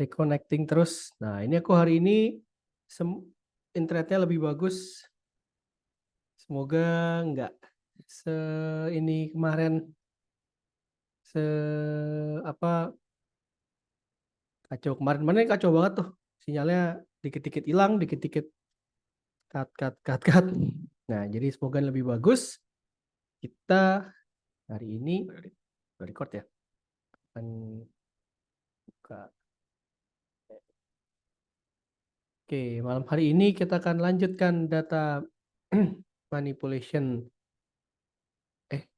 reconnecting terus. Nah, ini aku hari ini internetnya lebih bagus. Semoga nggak ini kemarin se apa kacau kemarin. Mana kacau banget tuh. Sinyalnya dikit-dikit hilang, dikit-dikit cut. Nah, jadi semoga lebih bagus. Kita hari ini record ya. Akan buka. Oke, malam hari ini kita akan lanjutkan data manipulation.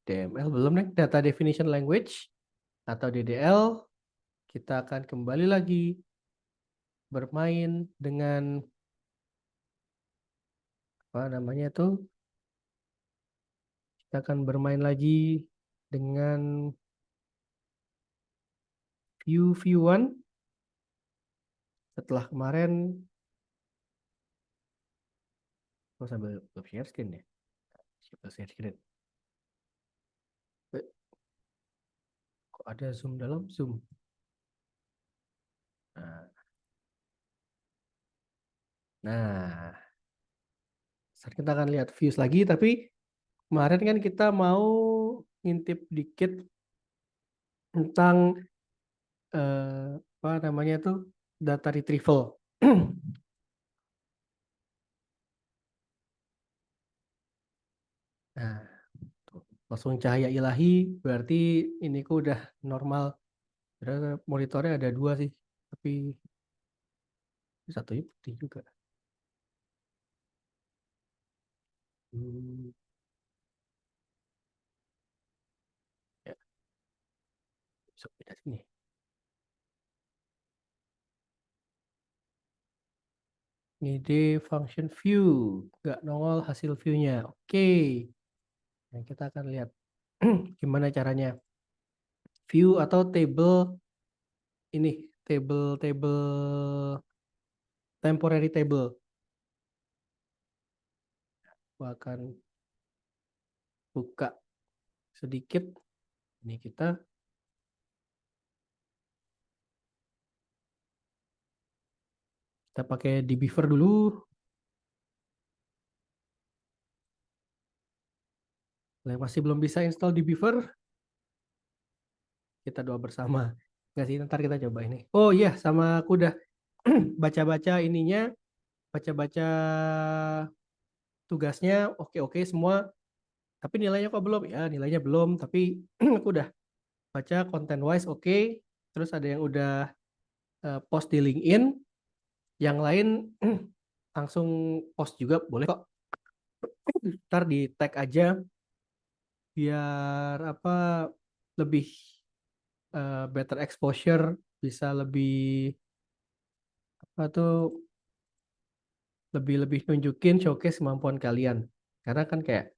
DML belum nih, data definition language atau DDL. Kita akan kembali lagi bermain dengan apa namanya tuh? Kita akan bermain lagi dengan view one. Setelah kemarin, sambil share screen ya. Siapa share screen? Kok ada zoom dalam zoom? Nah, sekarang kita akan lihat views lagi, tapi kemarin kan kita mau ngintip dikit tentang apa namanya tuh data retrieval. Nah, langsung cahaya ilahi berarti ini ku udah normal. Monitornya ada dua sih, tapi satunya putih juga. Ya, bisa beda sini. Ini function view, nggak nongol hasil view-nya. Oke, nah, kita akan lihat gimana caranya view atau table ini table temporary table. Aku akan buka sedikit. Ini kita pakai dbeaver dulu. Yang masih belum bisa install dbeaver, kita doa bersama. Nggak sih, ntar kita coba ini. Oh iya, sama aku udah baca-baca ininya, baca-baca tugasnya, oke semua. Tapi nilainya kok belum? Ya, nilainya belum. Tapi aku udah baca content wise oke. Terus ada yang udah post di LinkedIn. Yang lain langsung post juga boleh kok. Ntar di tag aja biar apa lebih better exposure, bisa lebih apa tuh lebih nunjukin showcase kemampuan kalian. Karena kan kayak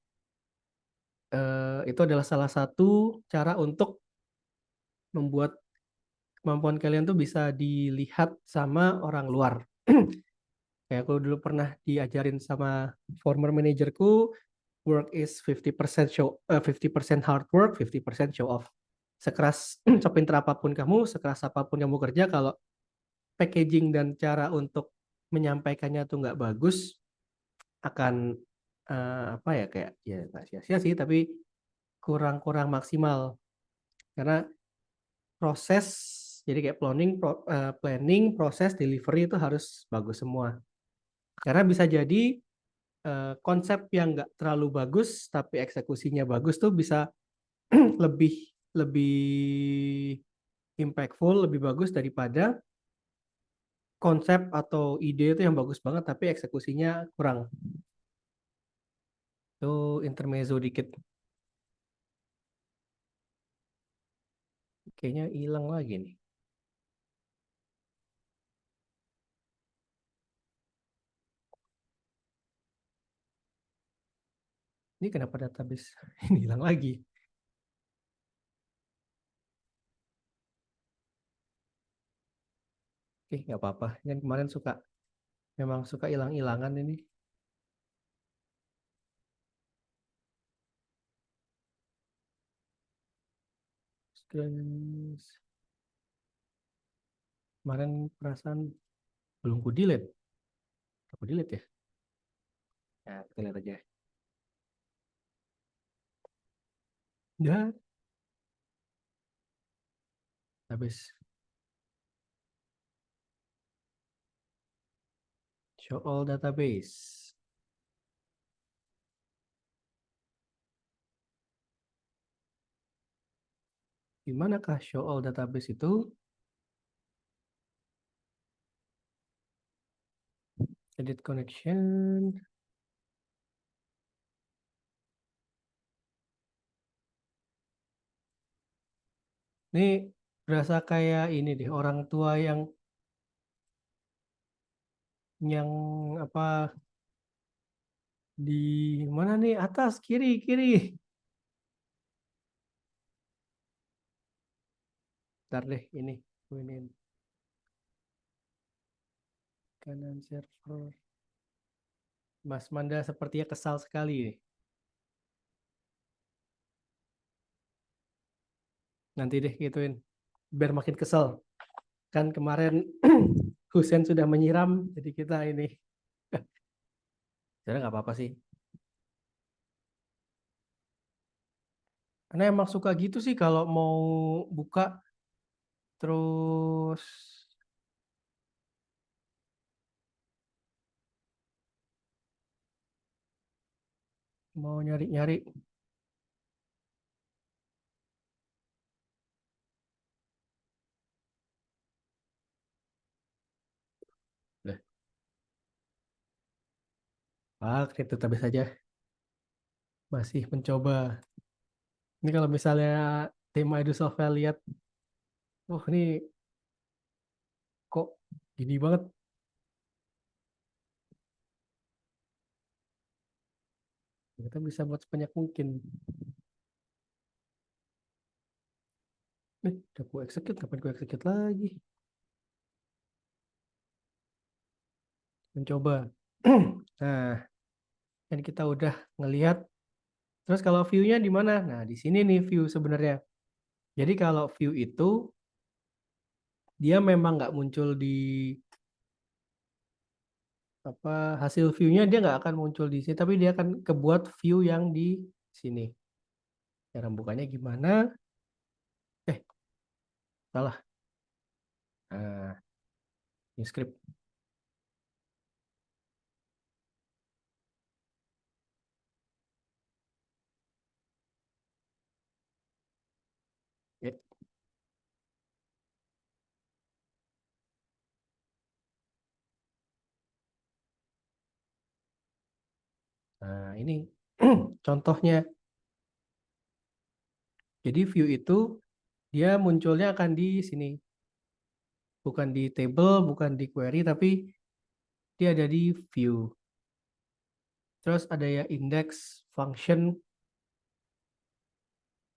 itu adalah salah satu cara untuk membuat kemampuan kalian tuh bisa dilihat sama orang luar. Kayak aku dulu pernah diajarin sama former manajerku, work is 50% show, 50% hard work, 50% show off. Sekeras sepinter apapun kamu, sekeras apapun kamu kerja, kalau packaging dan cara untuk menyampaikannya tuh nggak bagus, akan apa ya kayak ya nggak sia-sia sih, tapi kurang maksimal. Karena proses jadi kayak planning, proses, delivery itu harus bagus semua. Karena bisa jadi konsep yang nggak terlalu bagus tapi eksekusinya bagus tuh bisa lebih lebih impactful, lebih bagus daripada konsep atau ide itu yang bagus banget tapi eksekusinya kurang. Itu intermezzo dikit. Kayaknya hilang lagi nih. Ini kenapa database ini hilang lagi? Oke, nggak apa-apa. Yang kemarin memang suka hilang-hilangan ini. Guys. Kemarin perasaan belum ku delete. Aku delete ya. Nah, kita lihat aja. Ya, habis. Show all database. Di manakah show all database itu? Edit connection. Ini berasa kayak ini deh, orang tua yang apa di mana nih? Atas, kiri, kiri. Ntar deh ini kanan server. Mas Manda sepertinya kesal sekali nih. Nanti deh gituin. Biar makin kesel. Kan kemarin Husen sudah menyiram, jadi kita ini. Jadi nggak apa-apa sih. Karena emang suka gitu sih kalau mau buka terus mau nyari-nyari. Lah, itu tapi saja masih mencoba. Ini kalau misalnya tim Edu Software lihat, oh ini kok gini banget. Kita bisa buat sebanyak mungkin. Udah gue execute, kapan gue execute lagi? Mencoba. Nah, kan kita udah ngelihat. Terus kalau view-nya di mana? Nah, di sini nih view sebenarnya. Jadi kalau view itu dia memang nggak muncul di apa hasil view-nya dia nggak akan muncul di sini, tapi dia akan kebuat view yang di sini. Cara bukanya gimana? Eh, salah. Nah, ini script. Ya. Nah, ini contohnya. Jadi view itu dia munculnya akan di sini. Bukan di table, bukan di query, tapi dia ada di view. Terus ada ya index function.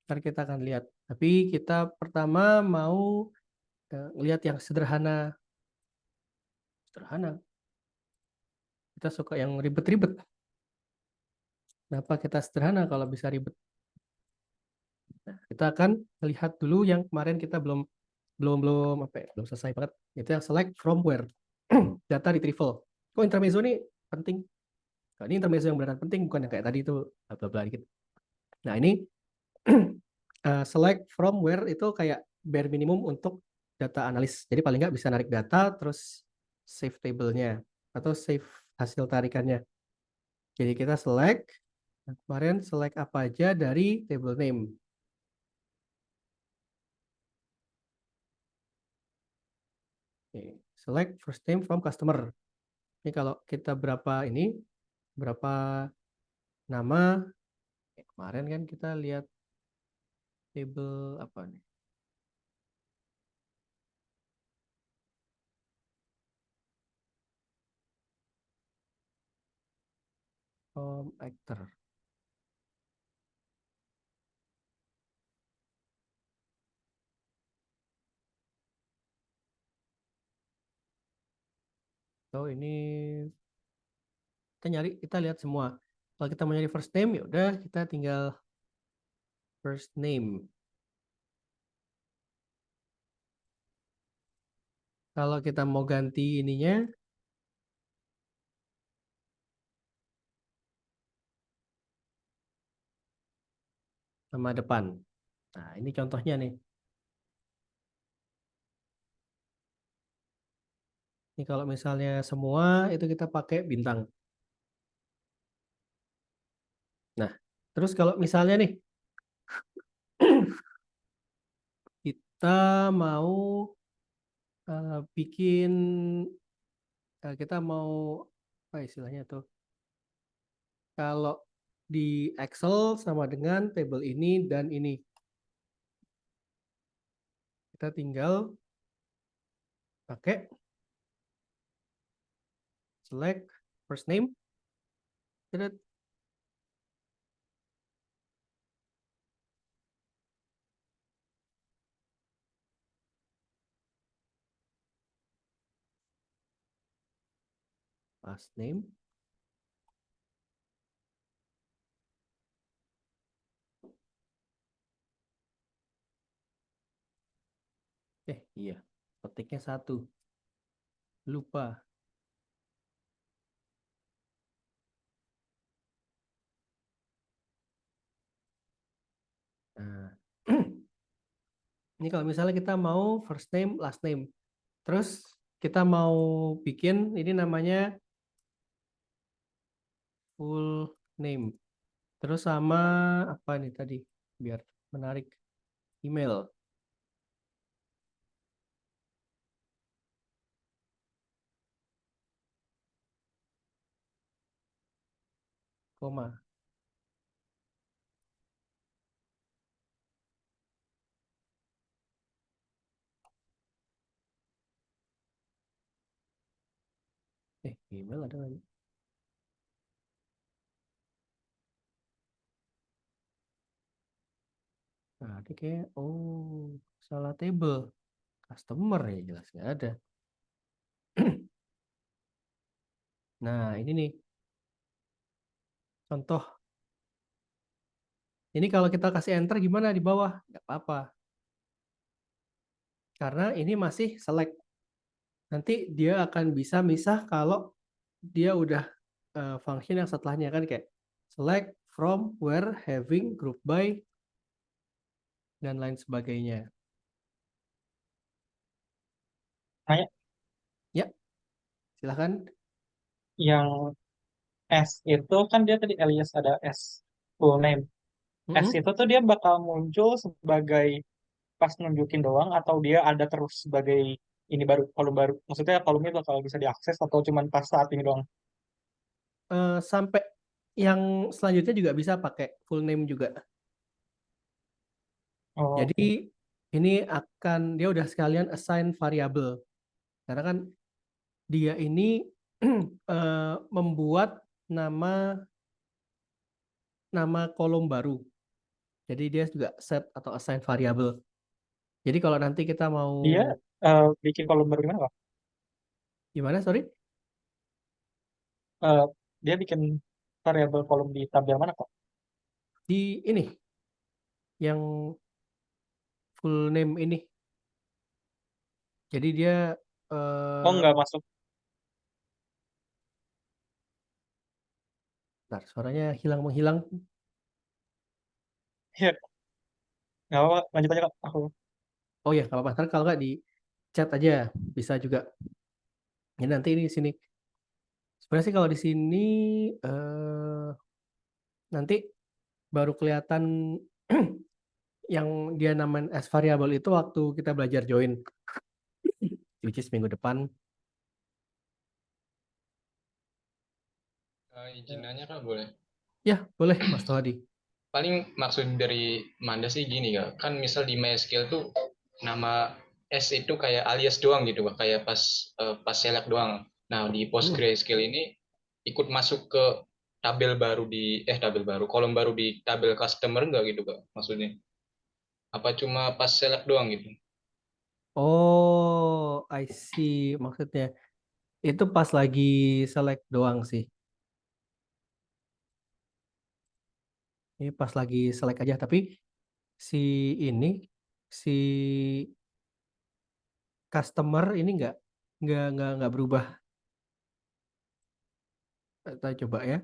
Ntar kita akan lihat. Tapi kita pertama mau lihat yang sederhana. Sederhana. Kita suka yang ribet-ribet. Kenapa kita sederhana kalau bisa ribet? Nah, kita akan lihat dulu yang kemarin kita belum belum belum apa ya, belum selesai banget. Itu yang select from where. Data retrieval. Kok intermezzo ini penting? Nah, ini intermezzo yang beneran penting, bukan yang kayak tadi itu bla bla dikit. Nah, ini select from where itu kayak bare minimum untuk data analis. Jadi paling nggak bisa narik data, terus save table-nya atau save hasil tarikannya. Jadi kita select, kemarin select apa aja dari table name. Oke, select first name from customer. Ini kalau kita berapa nama, kemarin kan kita lihat table apa nih? Actor. So ini kita lihat semua. Kalau kita mau nyari first name, ya udah kita tinggal first name. Kalau kita mau ganti ininya, nama depan. Nah, ini contohnya nih. Ini kalau misalnya semua itu kita pakai bintang. Nah, terus kalau misalnya nih, kita mau bikin, kita mau, apa istilahnya tuh? Kalau di Excel sama dengan table ini dan ini. Kita tinggal pakai select first name, last name, iya, petiknya satu, lupa. Nah, ini kalau misalnya kita mau first name, last name, terus kita mau bikin ini namanya full name, terus sama apa nih tadi, biar menarik, email, koma. Email ada lagi. Nah, ini kayak, oh, salah table. Customer ya jelas nggak ada. Nah, ini nih contoh. Ini kalau kita kasih enter gimana di bawah? Nggak apa-apa. Karena ini masih select. Nanti dia akan bisa misah kalau dia udah function yang setelahnya kan kayak select from where having group by dan lain sebagainya. Nah, Ya, silahkan. yang S itu kan dia tadi alias ada S full name. S Mm-mm. itu tuh dia bakal muncul sebagai pas nunjukin doang atau dia ada terus sebagai ini baru kolom baru. Maksudnya kolom itu bakal bisa diakses atau cuman pas saat ini doang. Sampai yang selanjutnya juga bisa pakai full name juga. Oh, Jadi oke. ini akan dia udah sekalian assign variabel karena kan dia ini membuat nama nama kolom baru. Jadi dia juga set atau assign variabel. Jadi kalau nanti kita mau Dia bikin kolom baru gimana, Pak? gimana, sorry? Eh, dia bikin variabel kolom di tabel mana, kok? Di ini yang full name ini. Jadi dia Oh, eh nggak masuk. bentar, suaranya hilang menghilang. Ya, nggak apa-apa. Lanjut aja, Kak. Aku. Oh ya, kalau apa kalau nggak di chat aja bisa juga. Jadi nanti ini di sini. Sebenarnya sih kalau di sini nanti baru kelihatan yang dia namain as variable itu waktu kita belajar join, which is minggu depan. Izin nanya Kak, boleh? Ya, boleh Mas Tohadi. Paling maksud dari Manda sih gini Kak, kan misal di MySQL tuh nama S itu kayak alias doang gitu Kak, kayak pas select doang. Nah, di Hmm. PostgreSQL ini ikut masuk ke tabel baru, kolom baru di tabel customer nggak gitu Kak, maksudnya? Apa cuma pas select doang gitu? Oh, I see maksudnya. Itu pas lagi select doang sih. Ini pas lagi select aja, tapi si ini si customer ini enggak. nggak berubah. Kita coba ya.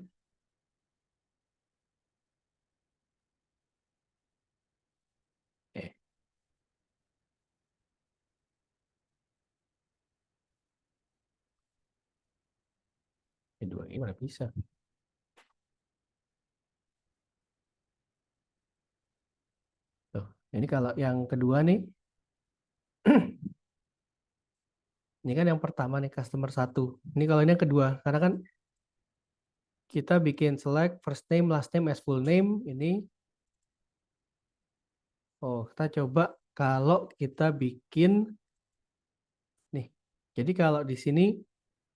Oke, kedua ini mana bisa? Tuh, ini kalau yang kedua nih, ini kan yang pertama nih customer 1. Ini kalau ini yang kedua, karena kan kita bikin select first name, last name as full name. Ini, kita coba kalau kita bikin nih. Jadi kalau di sini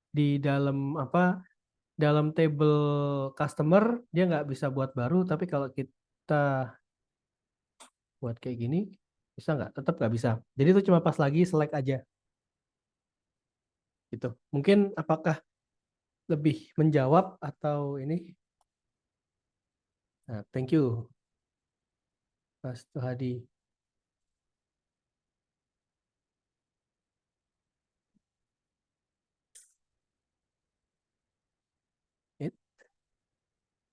di dalam dalam table customer dia nggak bisa buat baru, tapi kalau kita buat kayak gini bisa nggak? Tetap nggak bisa. Jadi itu cuma pas lagi select aja gitu. Mungkin apakah lebih menjawab atau ini? Nah, thank you Mas Tuhadi.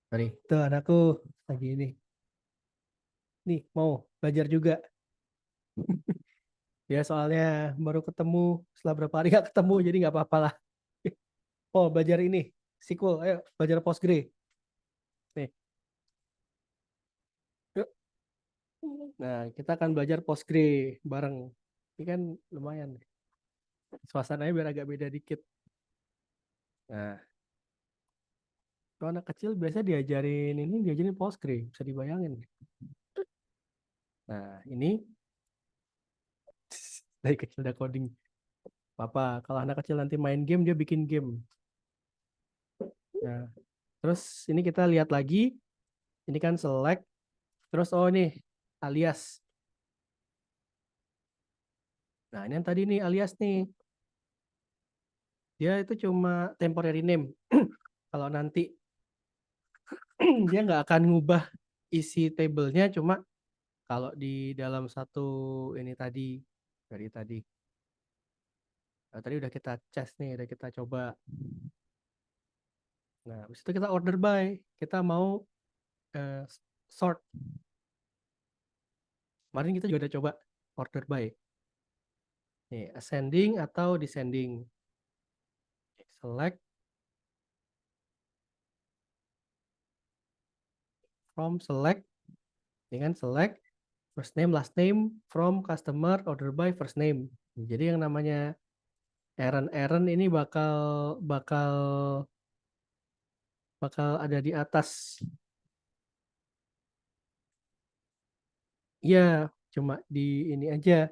Sorry, tuh anakku lagi ini. Nih mau belajar juga. Ya soalnya baru ketemu setelah berapa hari nggak ketemu, jadi nggak apa-apa lah. Oh belajar ini SQL, ayo belajar Postgre. Nih, yuk. Nah kita akan belajar Postgre bareng. Ini kan lumayan. Suasananya biar agak beda dikit. Nah, kalau anak kecil biasa diajarin Postgre, bisa dibayangin. Nah ini dari kecil udah coding. Papa, kalau anak kecil nanti main game dia bikin game. Nah, terus ini kita lihat lagi. Ini kan select. Terus nih alias. Nah ini yang tadi nih alias nih. Dia itu cuma temporary name. Kalau nanti dia nggak akan ngubah isi tabelnya, cuma kalau di dalam satu ini tadi dari tadi. Nah, tadi udah kita cas nih, udah kita coba. Nah, habis itu kita order by. Kita mau sort. Kemarin kita juga udah coba order by. Nih, ascending atau descending. Select from select dengan select first name last name from customer order by first name. Jadi yang namanya errand ini bakal ada di atas. Ya, cuma di ini aja.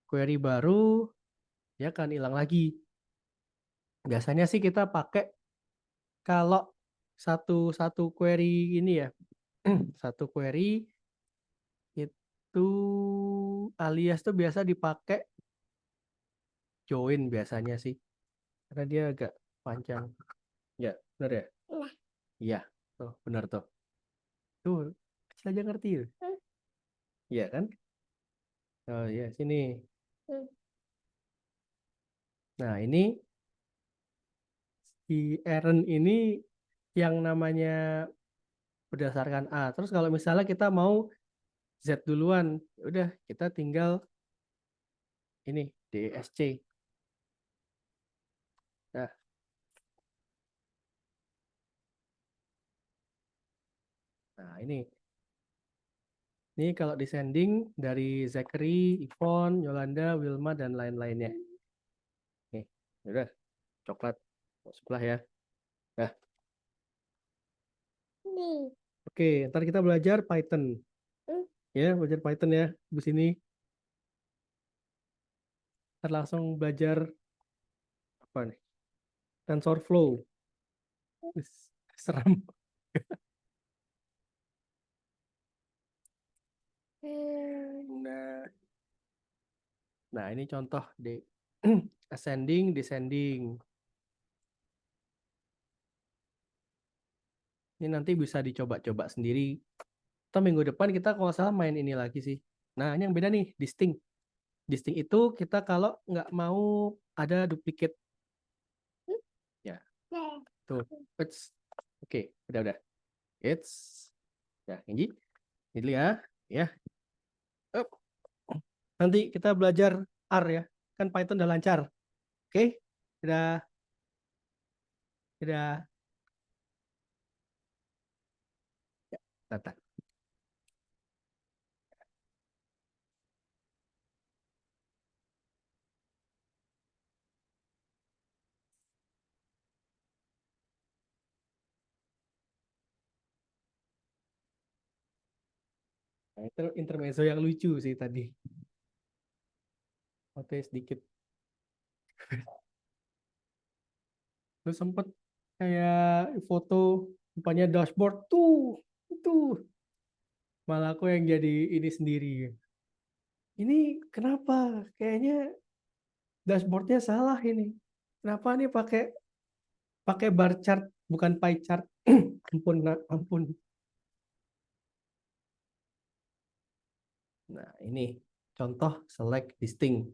Query baru ya kan hilang lagi. Biasanya sih kita pakai kalau satu query ini ya. Satu query itu alias tuh biasa dipakai join biasanya sih. Karena dia agak panjang. Ya, benar ya? Iya, tuh benar tuh. Tuh, kecil aja ngerti. Iya kan? Oh iya, sini. Nah, ini di errand ini yang namanya berdasarkan A. Terus kalau misalnya kita mau Z duluan, ya udah kita tinggal ini DSC. Nah, ini. Ini kalau descending dari Zachary, Yvonne, Yolanda, Wilma, dan lain-lainnya. Nih, ya udah coklat sebelah ya. Nah, oke, ntar kita belajar Python. Ya, belajar Python ya di sini. Ntar langsung belajar apa nih? TensorFlow. Seram. Nah, nah ini contoh de ascending, descending. Ini nanti bisa dicoba-coba sendiri. Atau minggu depan kita kalau nggak salah main ini lagi sih. Nah, ini yang beda nih, distinct. Distinct itu kita kalau nggak mau ada duplicate. Ya, tuh. Oke, udah. Ya, ini dulu ya. Ya. Up. Nanti kita belajar R ya. Kan Python udah lancar. Oke, udah. Ya, tata. Nah, itu intermezzo yang lucu sih tadi. Oke, sedikit. Terus sempet kayak foto depannya dashboard tuh malah aku yang jadi ini sendiri. Ini kenapa? Kayaknya dashboardnya salah ini. Kenapa nih pakai pakai bar chart bukan pie chart? Ampun, ampun. Nah, ini contoh select distinct.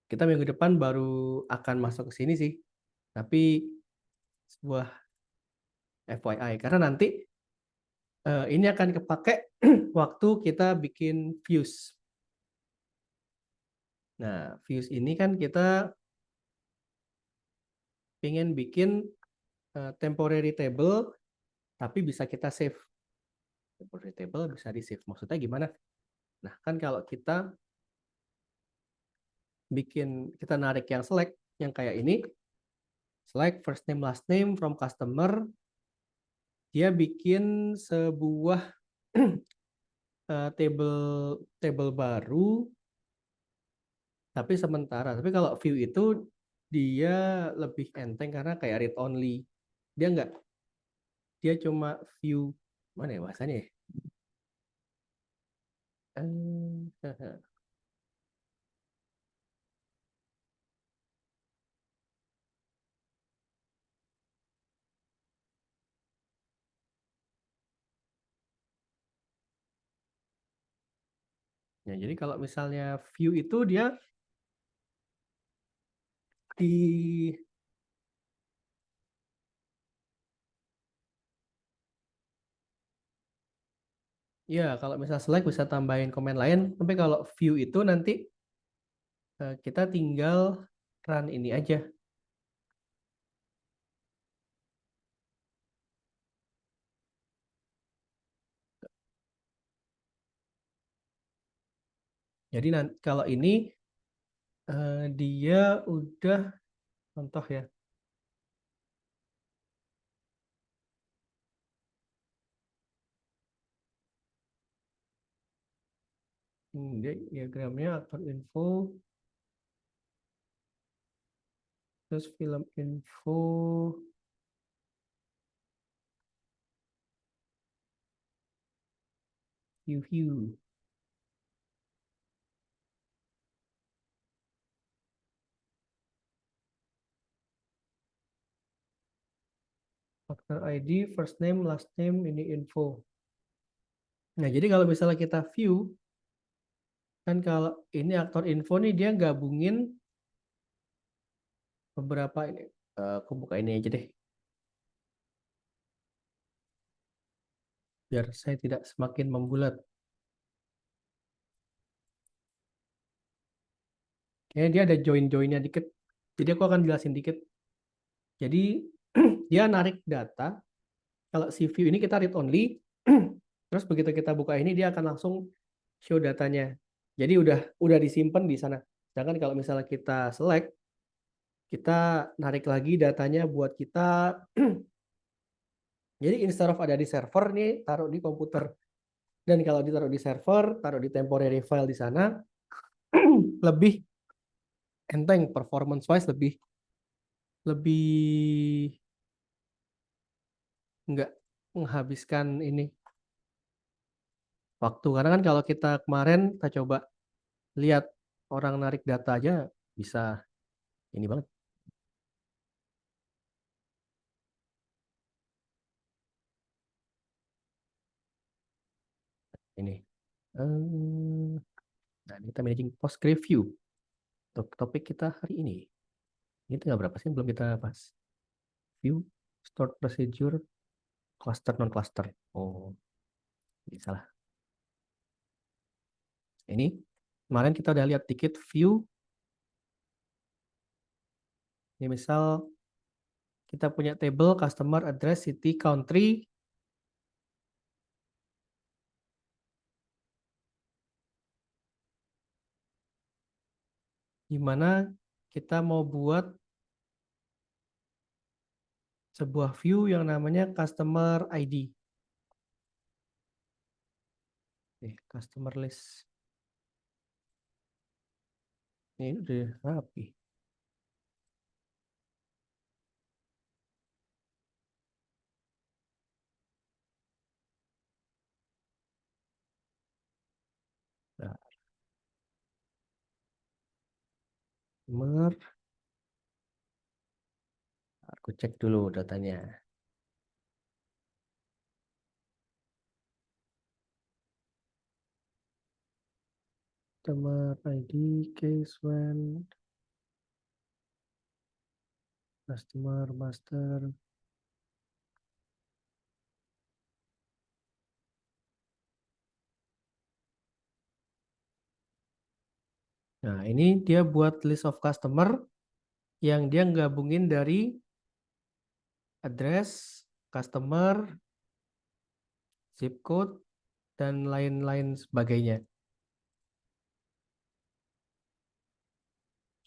Kita minggu depan baru akan masuk ke sini sih. Tapi sebuah FYI karena nanti ini akan kepake waktu kita bikin views. Nah, views ini kan kita ingin bikin temporary table, tapi bisa kita save. Temporary table bisa di save. Maksudnya gimana? Nah, kan kalau kita kita narik yang select, yang kayak ini, select first name last name from customer, dia bikin sebuah table baru, tapi sementara. Tapi kalau view itu dia lebih enteng karena kayak read only. Dia cuma view mana ya bahasanya ya? Ya, jadi kalau misalnya view itu dia di ya kalau misal select bisa tambahin komen lain, tapi kalau view itu nanti kita tinggal run ini aja. Jadi kalau ini dia udah contoh ya. Dia diagramnya aktor info, terus film info, view. Aktor ID, first name, last name, ini info. Nah, jadi kalau misalnya kita view, kan kalau ini aktor info nih dia gabungin beberapa ini. Aku buka ini aja deh. Biar saya tidak semakin membulat. Kayaknya dia ada join-joinnya dikit. Jadi aku akan jelasin dikit. Jadi dia narik data. Kalau si view ini kita read only. Terus begitu kita buka ini dia akan langsung show datanya. Jadi udah disimpan di sana. Sedangkan kalau misalnya kita select, kita narik lagi datanya buat kita. Jadi instead of ada di server nih, taruh di komputer. Dan kalau ditaruh di server, taruh di temporary file di sana, lebih enteng performance wise lebih lebih nggak menghabiskan ini waktu karena kan kalau kita kemarin kita coba lihat orang narik data aja bisa ini banget ini. Nah, ini kita managing Postgre view. Untuk topik kita hari ini. Ini tinggal berapa sih belum kita bahas? View, stored procedure, cluster non-cluster. Oh, ini salah. Ini kemarin kita udah lihat dikit view. Ini misal kita punya table customer address, city, country. Gimana kita mau buat sebuah view yang namanya customer ID. Customer list. Ini udah rapi. Nah, customer. Aku cek dulu datanya. Customer ID, case when, customer master. Nah, ini dia buat list of customer yang dia gabungin dari address, customer, zip code, dan lain-lain sebagainya.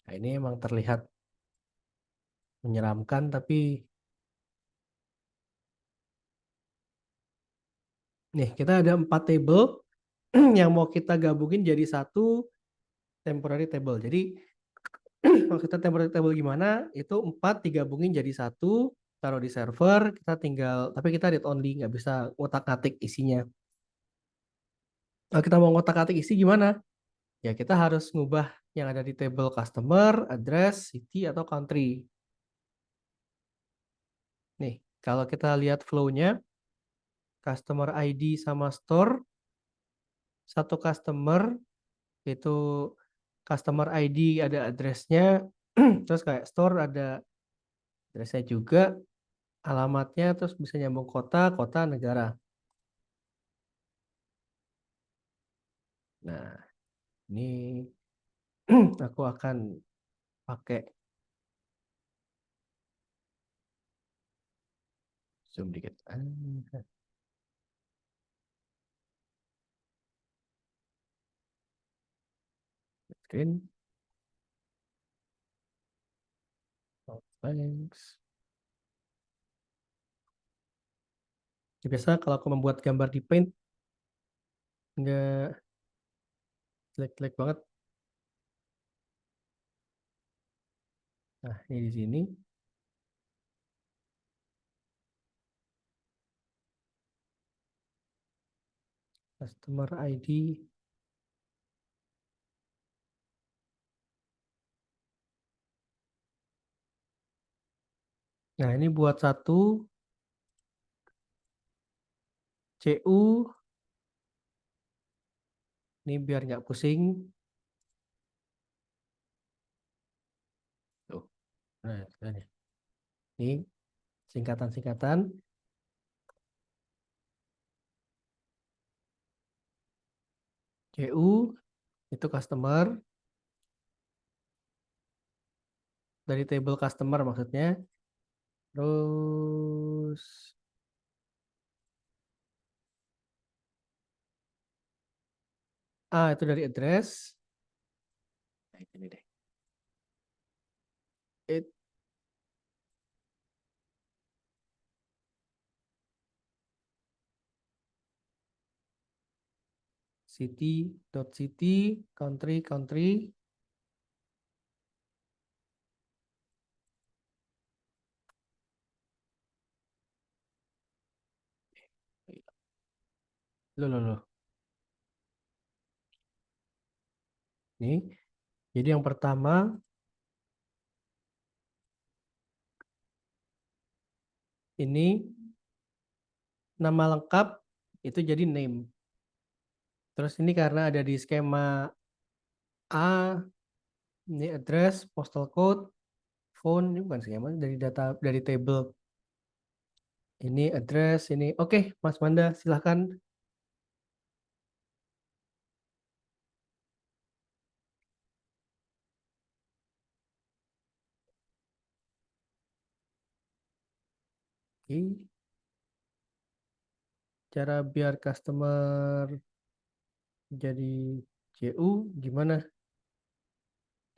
Nah, ini emang terlihat menyeramkan, tapi nih kita ada 4 table yang mau kita gabungin jadi satu temporary table. Jadi kalau kita temporary table gimana? Itu 4 digabungin jadi satu, taruh di server, kita tinggal, tapi kita read only, nggak bisa ngotak-ngatik isinya. Kalau kita mau ngotak-ngatik isi gimana? Ya kita harus ngubah yang ada di table customer, address, city, atau country. Nih, kalau kita lihat flow-nya, customer ID sama store, satu customer, itu customer ID ada address-nya, terus kayak store ada address-nya juga, alamatnya, terus bisa nyambung kota, kota, negara. Nah, ini aku akan pakai zoom dikit. Screen. Oh, thanks. Biasa kalau aku membuat gambar di Paint nggak jelek-jelek banget. Nah, ini di sini. Customer ID. Nah, ini buat satu CU. Ini biar nggak pusing. Tuh. Nah, ini singkatan-singkatan. CU itu customer. Dari table customer maksudnya. Terus itu dari address. Nah, ini deh. It city, country. Loh. Nih. Jadi yang pertama ini nama lengkap itu jadi name. Terus ini karena ada di skema A, ini address, postal code, phone, ini bukan skema dari data dari table. Ini address, ini. Oke, Mas Manda, silahkan. Oke. Cara biar customer jadi CU gimana?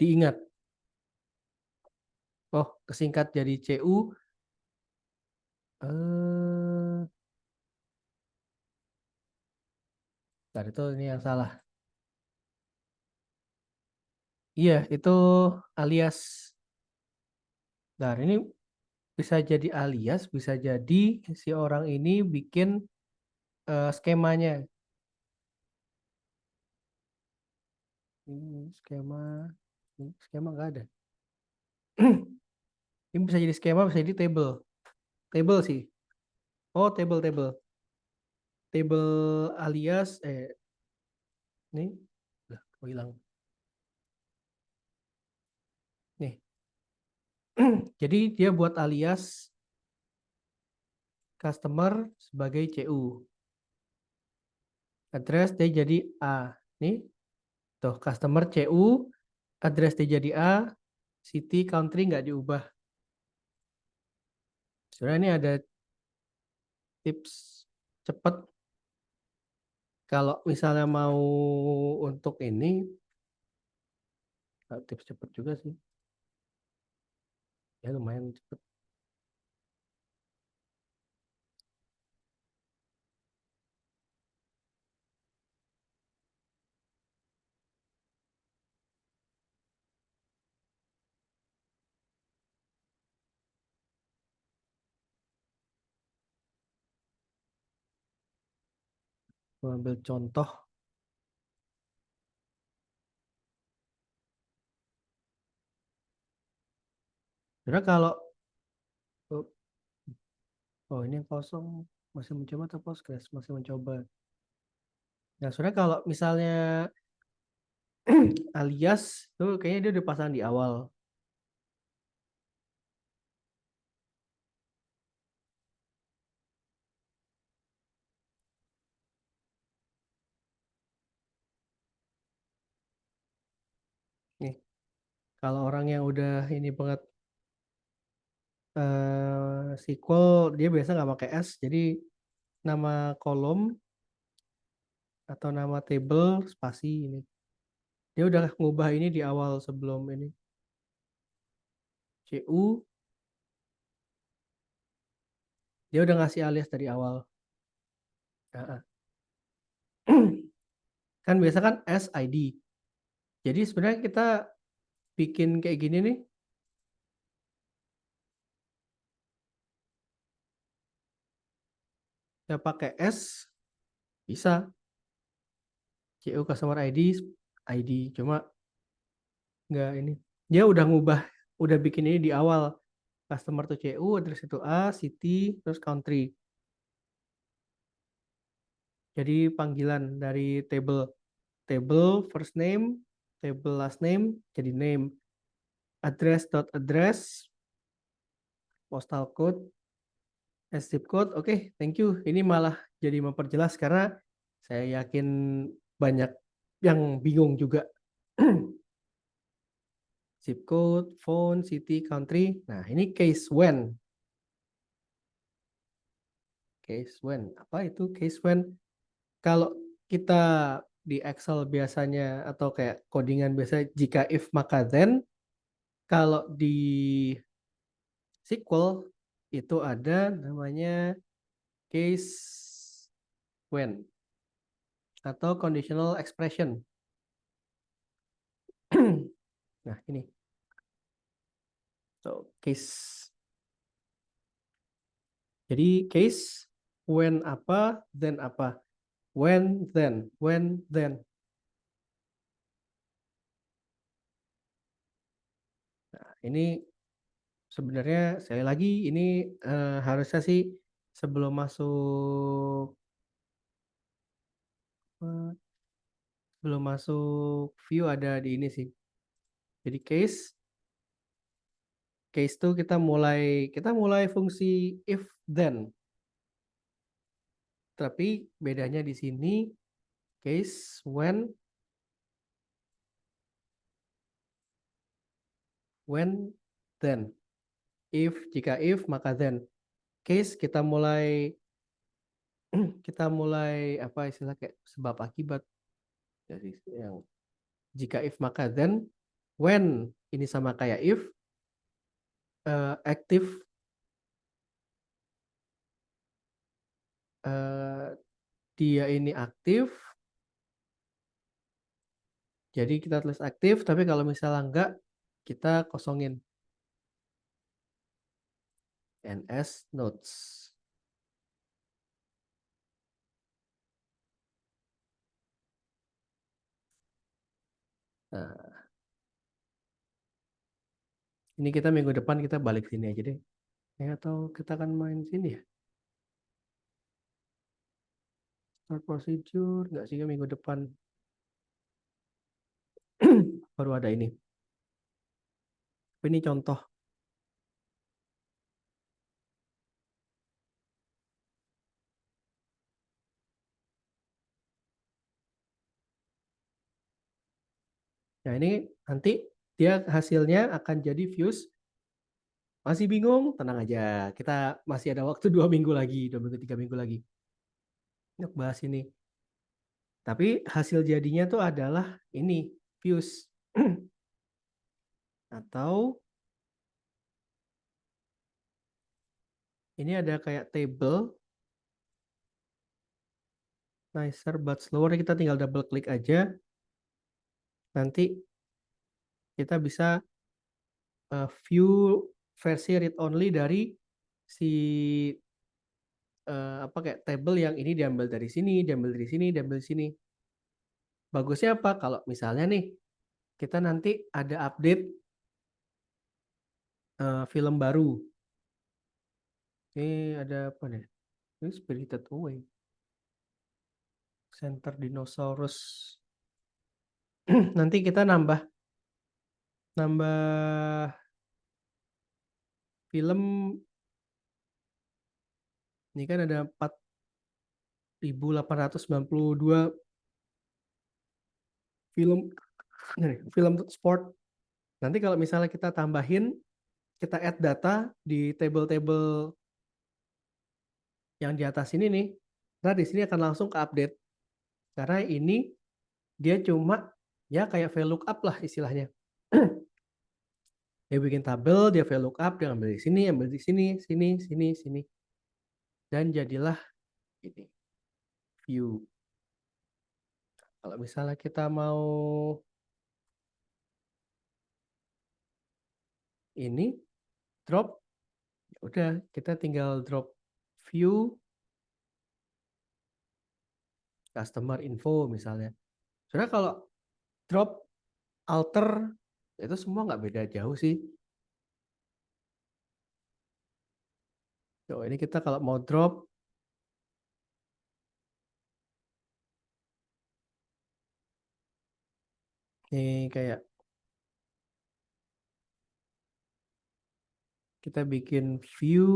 Diingat. Oh, kesingkat jadi CU. Bentar, itu ini yang salah. Iya, itu alias. Nah, ini bisa jadi alias, bisa jadi si orang ini bikin skemanya. Ini skema nggak ada. Ini bisa jadi skema, bisa jadi table. Table sih. Oh, table. Table alias, ini, lah, kok hilang. Nih. Jadi dia buat alias customer sebagai CU. Address dia jadi A. Nih, tuh customer CU, address dia jadi A, city, country nggak diubah. Sebenarnya ini ada tips cepat. Kalau misalnya mau untuk ini, tips cepat juga sih. Ya lumayan cepat. Ambil contoh. Sebenarnya kalau oh ini yang kosong masih mencoba atau Postgres masih mencoba. Nah, sebenarnya kalau misalnya alias tuh kayaknya dia udah pasang di awal. Nih, kalau orang yang udah ini banget SQL dia biasa nggak pakai S, jadi nama kolom atau nama table spasi ini. Dia udah ngubah ini di awal sebelum ini. CU dia udah ngasih alias dari awal. Nah, kan biasa kan SID. Jadi sebenarnya kita bikin kayak gini nih. Ya pakai S bisa. CU customer ID cuma nggak ini. Dia udah ngubah, udah bikin ini di awal. Customer tuh CU, address itu A, city, terus country. Jadi panggilan dari table first name, table last name jadi name, address, postal code, zip code. Oke, thank you. Ini malah jadi memperjelas karena saya yakin banyak yang bingung juga. Zip code, phone, city, country. Nah, ini case when. Case when. Apa itu case when? Kalau kita di Excel biasanya atau kayak codingan biasa jika if maka then, kalau di SQL itu ada namanya case when atau conditional expression. Nah, ini. So, case. Jadi case when apa, then apa. When, then. Nah, ini sebenarnya sekali lagi ini harusnya sih sebelum masuk belum masuk view ada di ini sih. Jadi case tuh kita mulai fungsi if then. Tapi bedanya di sini case when then. If jika if maka then. Case kita mulai apa istilah kayak sebab akibat dari yang jika if maka then, when ini sama kayak if, active, dia ini aktif, jadi kita tulis aktif, tapi kalau misalnya enggak, kita kosongin ns notes. Nah, ini kita minggu depan kita balik sini aja deh. Atau kita akan main sini ya. Start procedure, enggak sih minggu depan. Baru ada ini. Ini contoh. Nah ini nanti dia hasilnya akan jadi views. Masih bingung? Tenang aja. Kita masih ada waktu 2 minggu lagi, 2 minggu, 3 minggu lagi untuk bahas ini. Tapi hasil jadinya tuh adalah ini views. Atau ini ada kayak table. Nicer but slower. Kita tinggal double klik aja. Nanti kita bisa view versi read only dari si apa kayak table yang ini diambil dari sini, diambil dari sini, diambil dari sini. Bagusnya apa? Kalau misalnya nih kita nanti ada update film baru. Ini ada apa nih? Ini Spirited Away. Center Dinosaurus. Nanti kita nambah film. Ini kan ada 4.892 film sport. Nanti kalau misalnya kita tambahin, kita add data di table-table yang di atas ini nih, nah di sini akan langsung ke update. Karena ini dia cuma ya kayak VLOOKUP lah istilahnya. Dia bikin tabel, dia VLOOKUP, dia ambil di sini, ambil di sini, sini, sini, sini. Dan jadilah ini view. Kalau misalnya kita mau ini drop, ya udah kita tinggal drop view customer info misalnya. Sebenarnya kalau drop alter itu semua nggak beda jauh sih. So, ini kita kalau mau drop ini kayak kita bikin view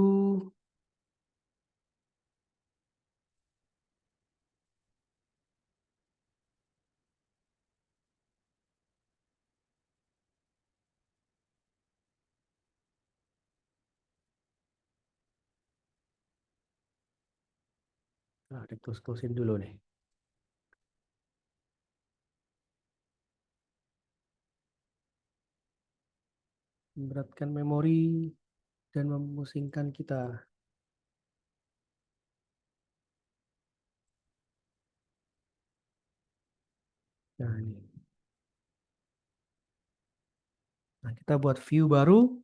nah, ditulis-tulisin dulu nih. Memberatkan memori dan memusingkan kita. Nah, ini. Nah, kita buat view baru,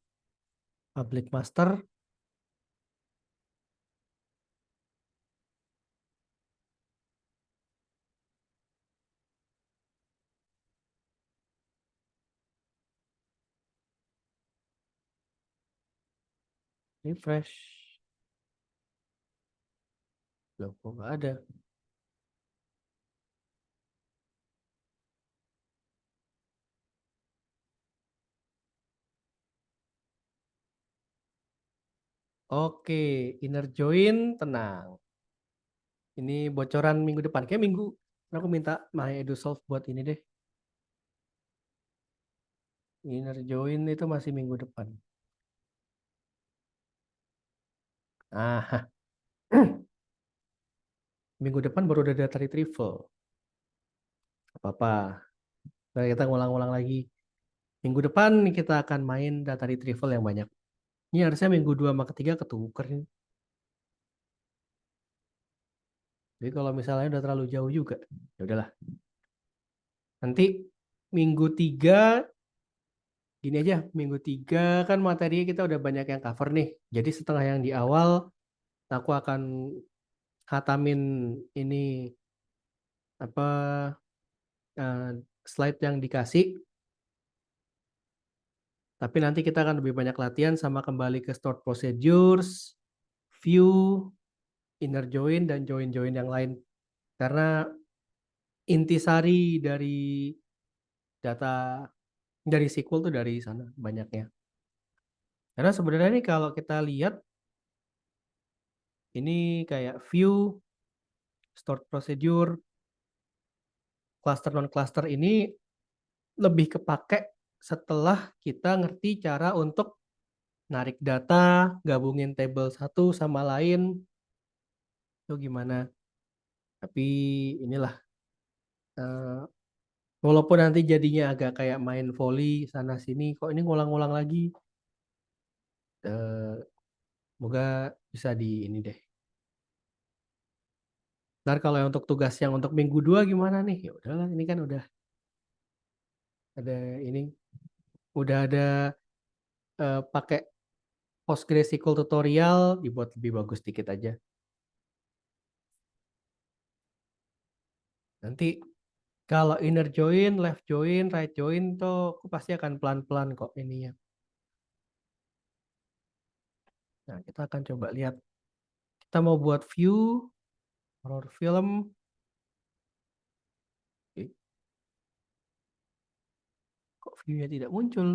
public master. Refresh. Loh, kok nggak ada? Oke, inner join tenang. Ini bocoran minggu depan. Kayak minggu, aku minta My EduSolve buat ini deh. Inner join itu masih minggu depan. Ah, minggu depan baru ada data retrieval. Apa-apa. Nah, kita ngulang-ulang lagi. Minggu depan kita akan main data retrieval yang banyak. Ini harusnya minggu 2 sama ketiga ketuker nih. Jadi kalau misalnya udah terlalu jauh juga, ya udahlah. Nanti minggu 3 gini aja, minggu 3 kan materinya kita udah banyak yang cover nih. Jadi setengah yang di awal aku akan khatamin ini apa eh, slide yang dikasih. Tapi nanti kita akan lebih banyak latihan sama kembali ke stored procedures, view, inner join dan join-join yang lain. Karena intisari dari data dari SQL tuh dari sana banyaknya. Karena sebenarnya nih kalau kita lihat ini kayak view, stored procedure, cluster non cluster ini lebih kepake setelah kita ngerti cara untuk narik data, gabungin table satu sama lain, itu gimana. Tapi inilah, eh, walaupun nanti jadinya agak kayak main volley sana sini, kok ini ngulang-ngulang lagi. Eh, Semoga bisa di ini deh. Ntar kalau yang untuk tugas yang untuk minggu 2 gimana nih? Ya udahlah, ini kan udah ada ini, udah ada pakai PostgreSQL tutorial, dibuat lebih bagus dikit aja. Nanti kalau inner join, left join, right join tuh aku pasti akan pelan-pelan kok ininya. Nah, kita akan coba lihat. Kita mau buat view, horror film. Eh, kok view-nya tidak muncul?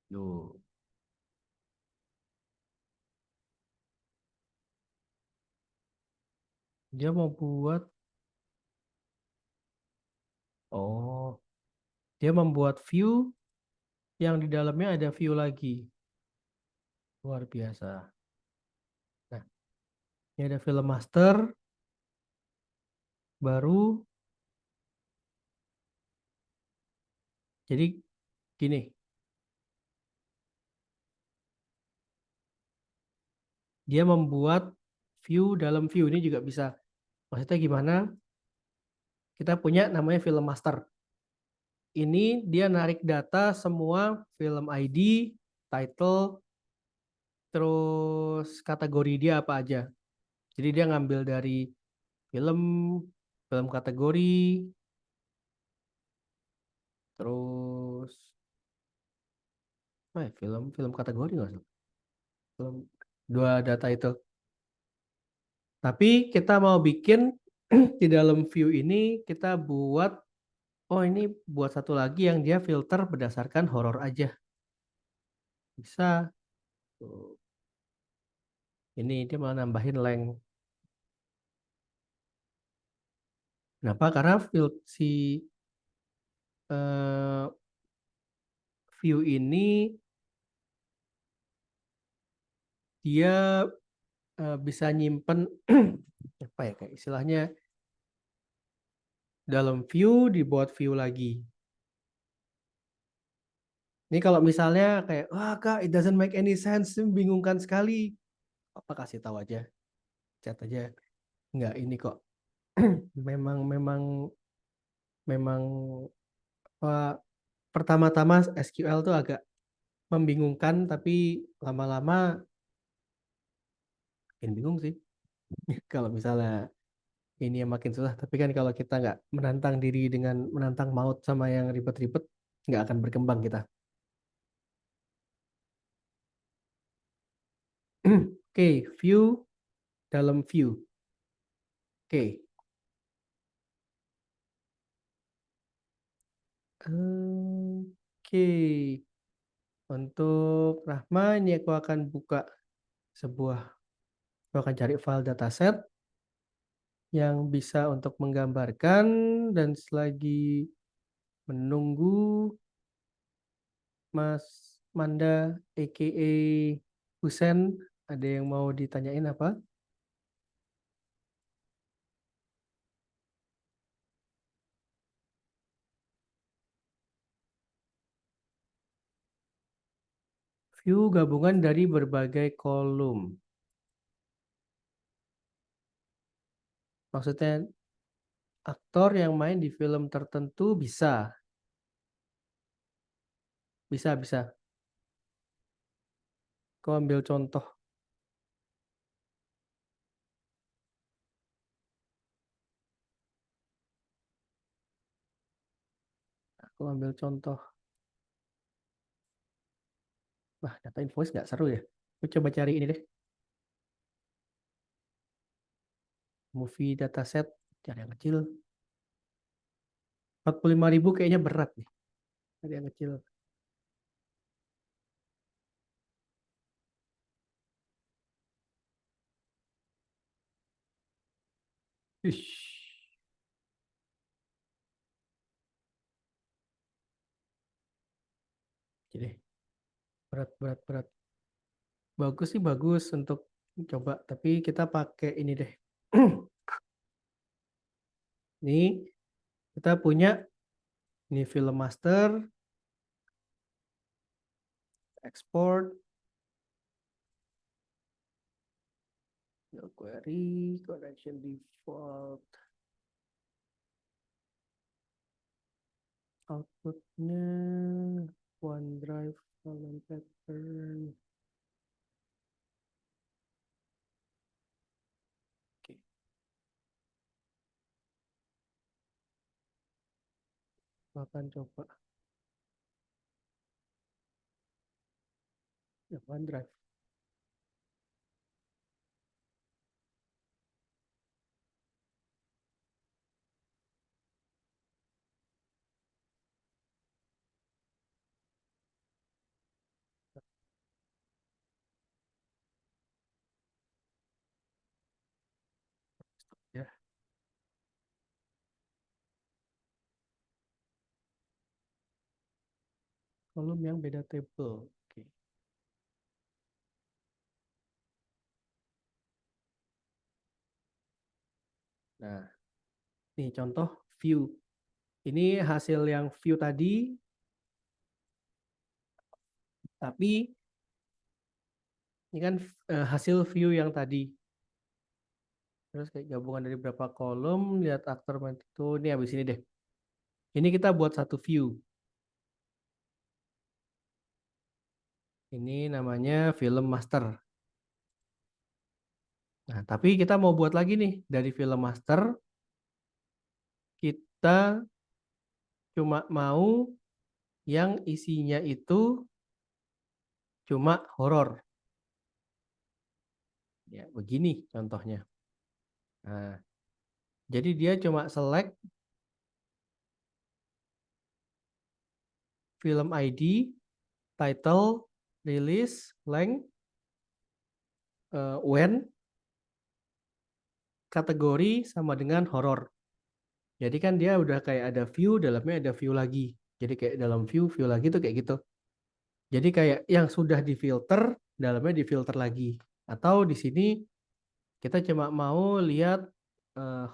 Loh, dia mau buat, oh, dia membuat view yang di dalamnya ada view lagi. Luar biasa. Nah, ini ada film master, baru. Jadi gini, dia membuat view dalam view ini juga bisa. Maksudnya gimana? Kita punya namanya film master. Ini dia narik data semua film ID, title, terus kategori dia apa aja. Jadi dia ngambil dari film, film kategori, terus film kategori nggak sih? Film dua data itu. Tapi kita mau bikin di dalam view ini kita buat, oh ini buat satu lagi yang dia filter berdasarkan horor aja. Bisa. Tuh. Ini dia mau nambahin length. Kenapa? Karena si eh, view ini dia bisa nyimpen apa ya kayak istilahnya dalam view dibuat view lagi. Ini kalau misalnya kayak wah kak it doesn't make any sense, membingungkan sekali. Apa kasih tahu aja, chat aja. Nggak ini kok. memang memang memang apa, pertama-tama SQL tuh agak membingungkan tapi lama-lama makin bingung sih. Kalau misalnya ini yang makin susah. Tapi kan kalau kita nggak menantang diri dengan menantang maut sama yang ribet-ribet, nggak akan berkembang kita. Oke, view dalam view. Oke, Oke. Untuk Rahma ini aku akan buka aku akan cari file dataset yang bisa untuk menggambarkan, dan selagi menunggu Mas Manda aka Husen, ada yang mau ditanyain apa? View gabungan dari berbagai kolom. Maksudnya aktor yang main di film tertentu bisa. Bisa. Kau ambil contoh. Aku ambil contoh. Wah, data invoice nggak seru ya. Aku coba cari ini deh. Movie dataset. Cari yang kecil. 45.000 kayaknya berat nih. Cari yang kecil. Ish. Jadi berat. Bagus sih, bagus untuk coba. Tapi kita pakai ini deh. Ini kita punya ini film master, export, query, connection default, outputnya OneDrive, column pattern. Oke. Akan coba ya, OneDrive. Ya, kolom yang beda table. Oke. Nah, ini contoh view. Ini hasil yang view tadi, tapi ini kan hasil view yang tadi. Terus kayak gabungan dari berapa kolom, lihat aktor main itu. Ini habis ini deh. Ini kita buat satu view. Ini namanya film master. Nah, tapi kita mau buat lagi nih dari film master. Kita cuma mau yang isinya itu cuma horor. Ya, begini contohnya. Nah, jadi dia cuma select film ID, title, release, length, when, kategori sama dengan horor. Jadi kan dia udah kayak ada view, dalamnya ada view lagi. Jadi kayak dalam view, view lagi tuh kayak gitu. Jadi kayak yang sudah difilter, dalamnya difilter lagi. Atau di sini kita cuma mau lihat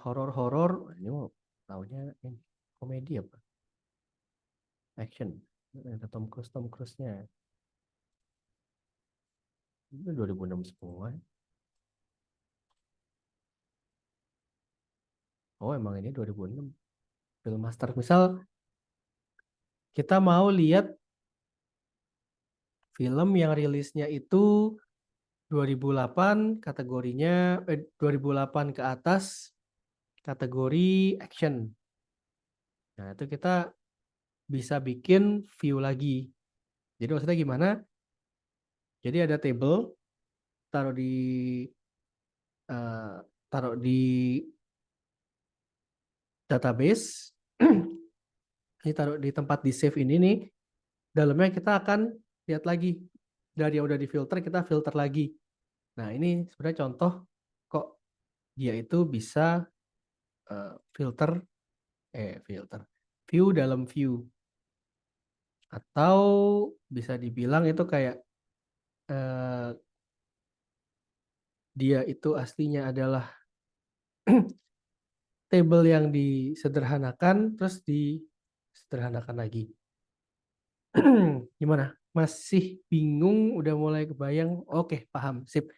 horor-horor. Ini mau taunya ini komedi apa? Action. Ada Tom Cruise-nya. Ini 2006 semua. Oh, emang ini 2006. Film Master. Misal kita mau lihat film yang rilisnya itu 2008, kategorinya 2008 ke atas, kategori action. Nah, itu kita bisa bikin view lagi. Jadi maksudnya gimana? Jadi ada table, taruh di eh, taruh di database. Ini taruh di tempat di save ini nih. Dalamnya kita akan lihat lagi. Dari yang udah difilter, kita filter lagi. Nah, ini sebenarnya contoh kok dia itu bisa filter view dalam view, atau bisa dibilang itu kayak eh, dia itu aslinya adalah table yang disederhanakan terus disederhanakan lagi. Gimana? Masih bingung? Udah mulai kebayang? Oke, paham. Sip.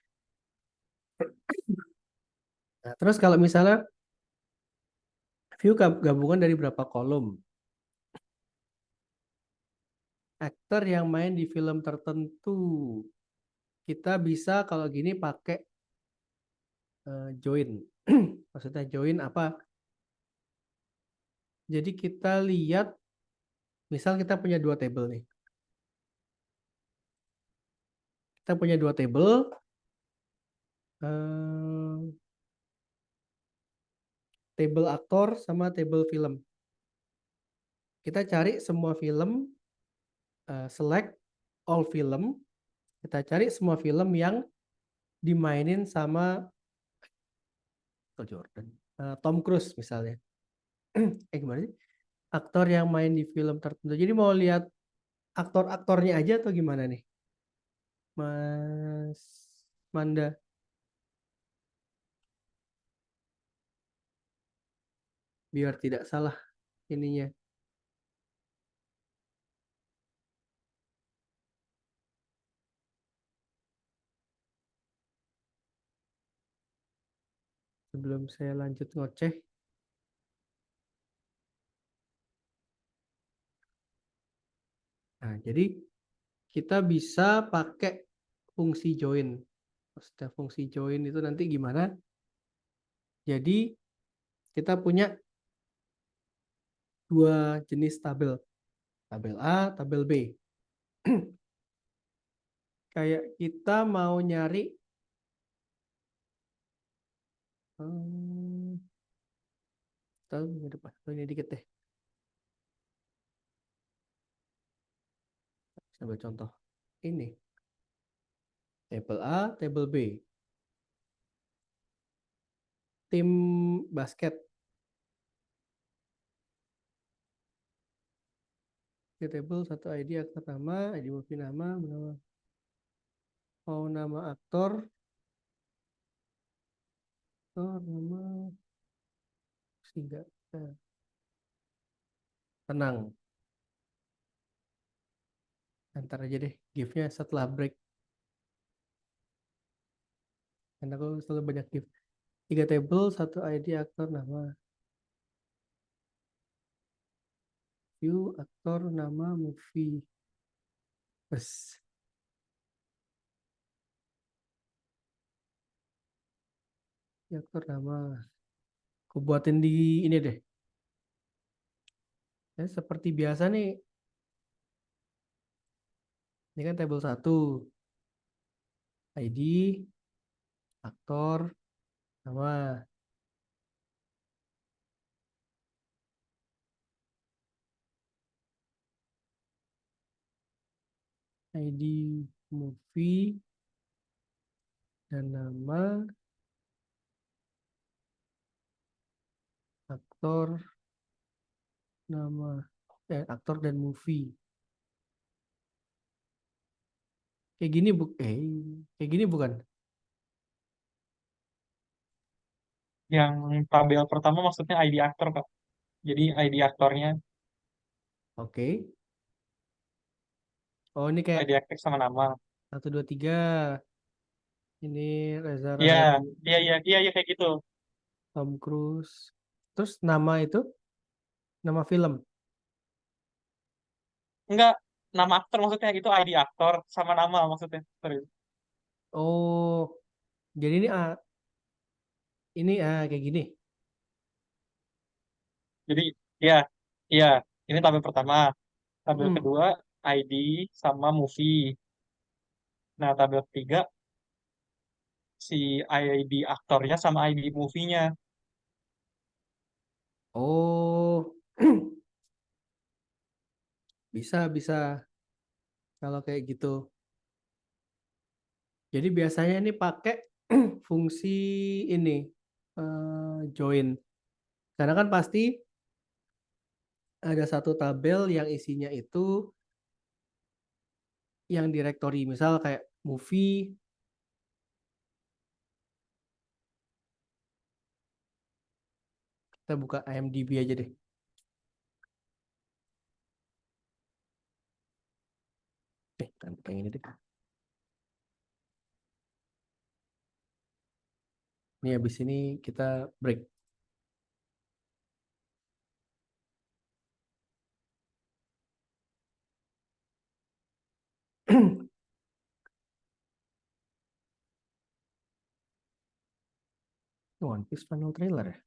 Nah, terus kalau misalnya view gabungan dari berapa kolom? Aktor yang main di film tertentu. Kita bisa kalau gini pakai join. Maksudnya join apa? Jadi kita lihat, misal kita punya dua table nih. Kita punya dua table. Table aktor sama table film. Kita cari semua film, select all film. Kita cari semua film yang dimainin sama Jordan, Tom Cruise misalnya. Gimana sih? Aktor yang main di film tertentu. Jadi mau lihat aktor-aktornya aja atau gimana nih, Mas Manda? Biar tidak salah ininya. Sebelum saya lanjut ngoceh. Nah, jadi kita bisa pakai fungsi join. Maksudnya fungsi join itu nanti gimana? Jadi kita punya dua jenis tabel. Tabel A, tabel B. Kayak kita mau nyari tahu ini depan, ini dikit deh. Sambil contoh. Ini tabel A, tabel B. Tim basket. Di table satu ID aktor nama, ID movie nama, mau nama aktor, nama sehingga tenang. Ntar aja deh gift-nya setelah break. Karena aku selalu banyak gift. 3 table, 1 ID aktor nama. View aktor nama movie. Bes. Aktor nama. Aku buatin di ini deh. Ya, seperti biasa nih. Ini kan table 1. ID, aktor, nama. ID movie dan nama aktor, nama aktor dan movie. Kayak gini kayak gini bukan? Yang tabel pertama maksudnya ID aktor, Kak. Jadi ID aktornya, Oke. Oh, ini kayak ID aktif sama nama. 1 2 3. Ini Reza Iya, Rahadian, iya, iya, iya, iya kayak gitu. Tom Cruise. Terus nama itu nama film. Enggak, nama aktor maksudnya itu ID aktor sama nama maksudnya. Sorry. Oh, jadi ini kayak gini. Jadi, ya, iya, ini tabel pertama. Tabel Mm. kedua, ID sama movie. Nah, tabel ketiga, si ID aktornya sama ID movie-nya. Oh. Bisa kalau kayak gitu. Jadi biasanya ini pakai fungsi ini join. Karena kan pasti ada satu tabel yang isinya itu yang directory, misal kayak movie, kita buka IMDb aja deh. Kan buka yang ini deh. Ini habis ini kita break. One Piece final trailer ya.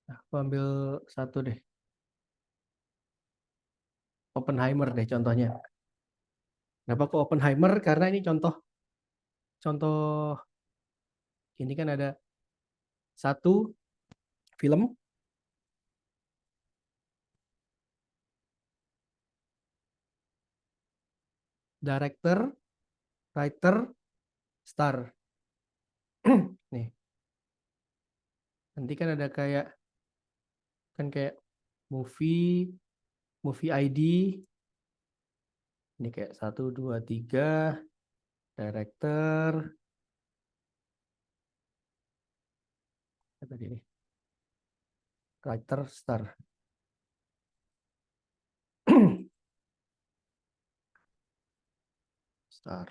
Nah, aku ambil satu deh. Oppenheimer deh contohnya. Kenapa kok Oppenheimer? Karena ini contoh ini kan ada satu film, director, writer, star. Nih, nanti kan ada kayak movie ID. Ini kayak 1, 2, 3, director. Apa tadi nih? Writer, star. Star.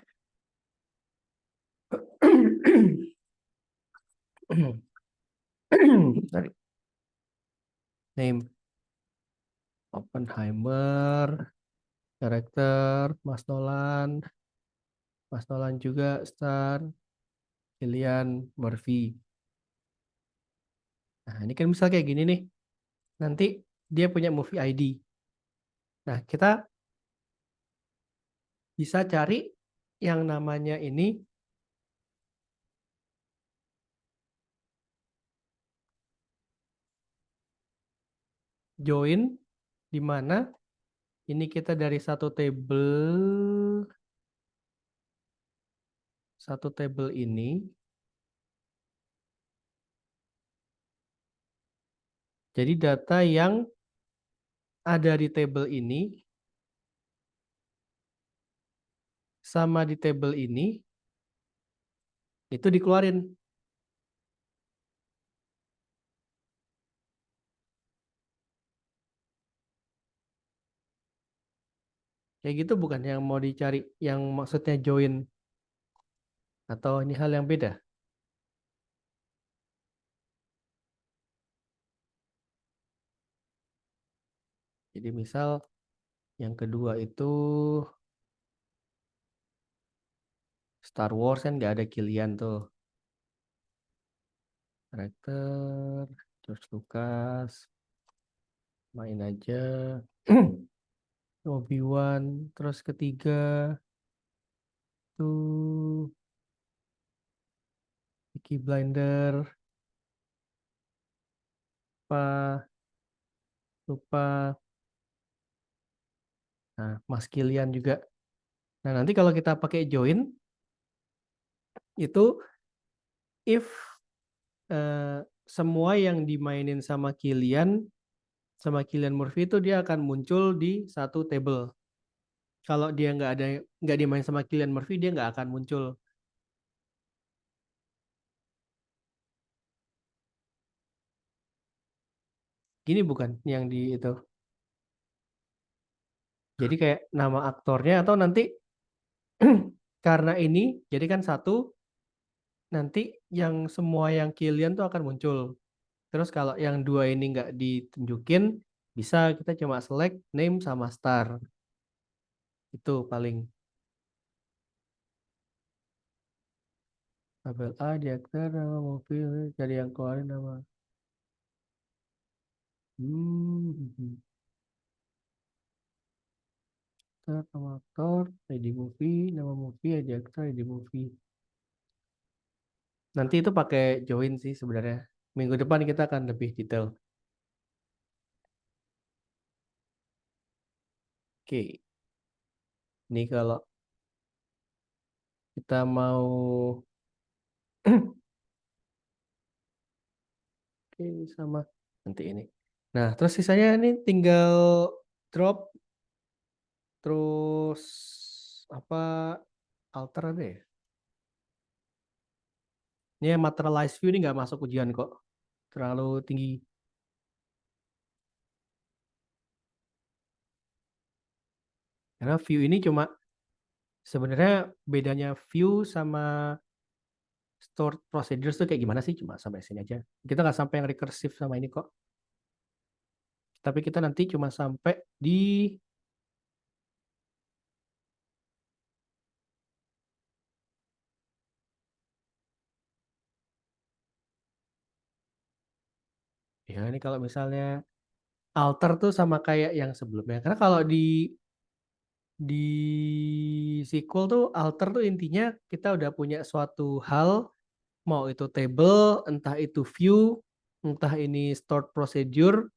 Sorry. Name Oppenheimer, director Mas Nolan juga star, Cillian Murphy. Nah, ini kan misal kayak gini nih. Nanti dia punya movie ID. Nah, kita bisa cari yang namanya ini join, di mana ini kita dari satu table ini jadi data yang ada di table ini sama di table ini itu dikeluarin. Kayak gitu bukan yang mau dicari, yang maksudnya join, atau ini hal yang beda? Jadi misal yang kedua itu Star Wars kan nggak ada Killian tuh. Karakter George Lucas main aja. Obi-Wan. Terus ketiga tuh Peaky Blinder. Lupa. Nah, Mas Killian juga. Nah, nanti kalau kita pakai join itu if semua yang dimainin sama Killian Murphy itu dia akan muncul di satu table. Kalau dia nggak dimain sama Killian Murphy, dia nggak akan muncul. Gini bukan yang di itu. Jadi kayak nama aktornya atau nanti karena ini jadi kan satu, nanti yang semua yang Killian tuh akan muncul. Terus kalau yang dua ini nggak ditunjukin, bisa kita cuma select name sama star. Itu paling. Tabel A di aktor, nama mobil, jadi yang keluarin nama. Nama aktor, ID movie, nama movie, ID aktor, ID movie. Nanti itu pakai join sih sebenarnya. Minggu depan kita akan lebih detail. Oke, ini kalau kita mau oke sama nanti ini. Nah, terus sisanya ini tinggal drop terus apa alter ada ya? Ini yang materialize view ini nggak masuk ujian kok. Terlalu tinggi. Karena view ini cuma sebenarnya bedanya view sama stored procedures tuh kayak gimana sih? Cuma sampai sini aja. Kita nggak sampai yang recursive sama ini kok. Tapi kita nanti cuma sampai di ya ini kalau misalnya alter tuh sama kayak yang sebelumnya. Karena kalau di SQL tuh alter tuh intinya kita udah punya suatu hal, mau itu table, entah itu view, entah ini stored procedure,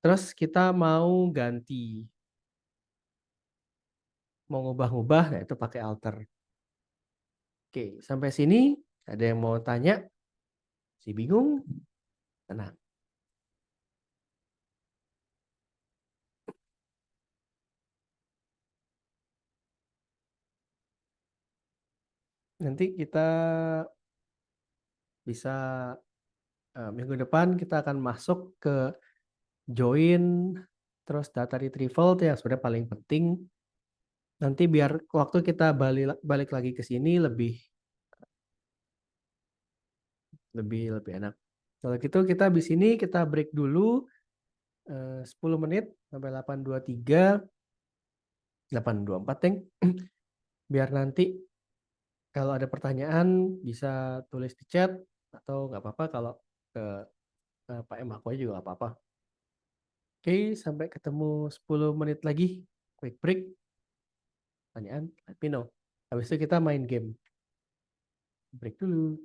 terus kita mau ganti, mau ngubah-ngubah, nah itu pakai alter. Oke, sampai sini ada yang mau tanya? Si bingung? Tenang. Nanti kita bisa minggu depan kita akan masuk ke join, terus data retrieval itu yang sebenarnya paling penting. Nanti biar waktu kita balik lagi ke sini lebih lebih lebih enak. Kalau gitu kita di sini kita break dulu 10 menit sampai 8.23, 8.24 Teng. Biar nanti kalau ada pertanyaan bisa tulis di chat atau nggak apa-apa kalau ke Pak M aku aja juga nggak apa-apa. Oke, sampai ketemu 10 menit lagi. Quick break. Pertanyaan, let me know. Habis itu kita main game. Break dulu.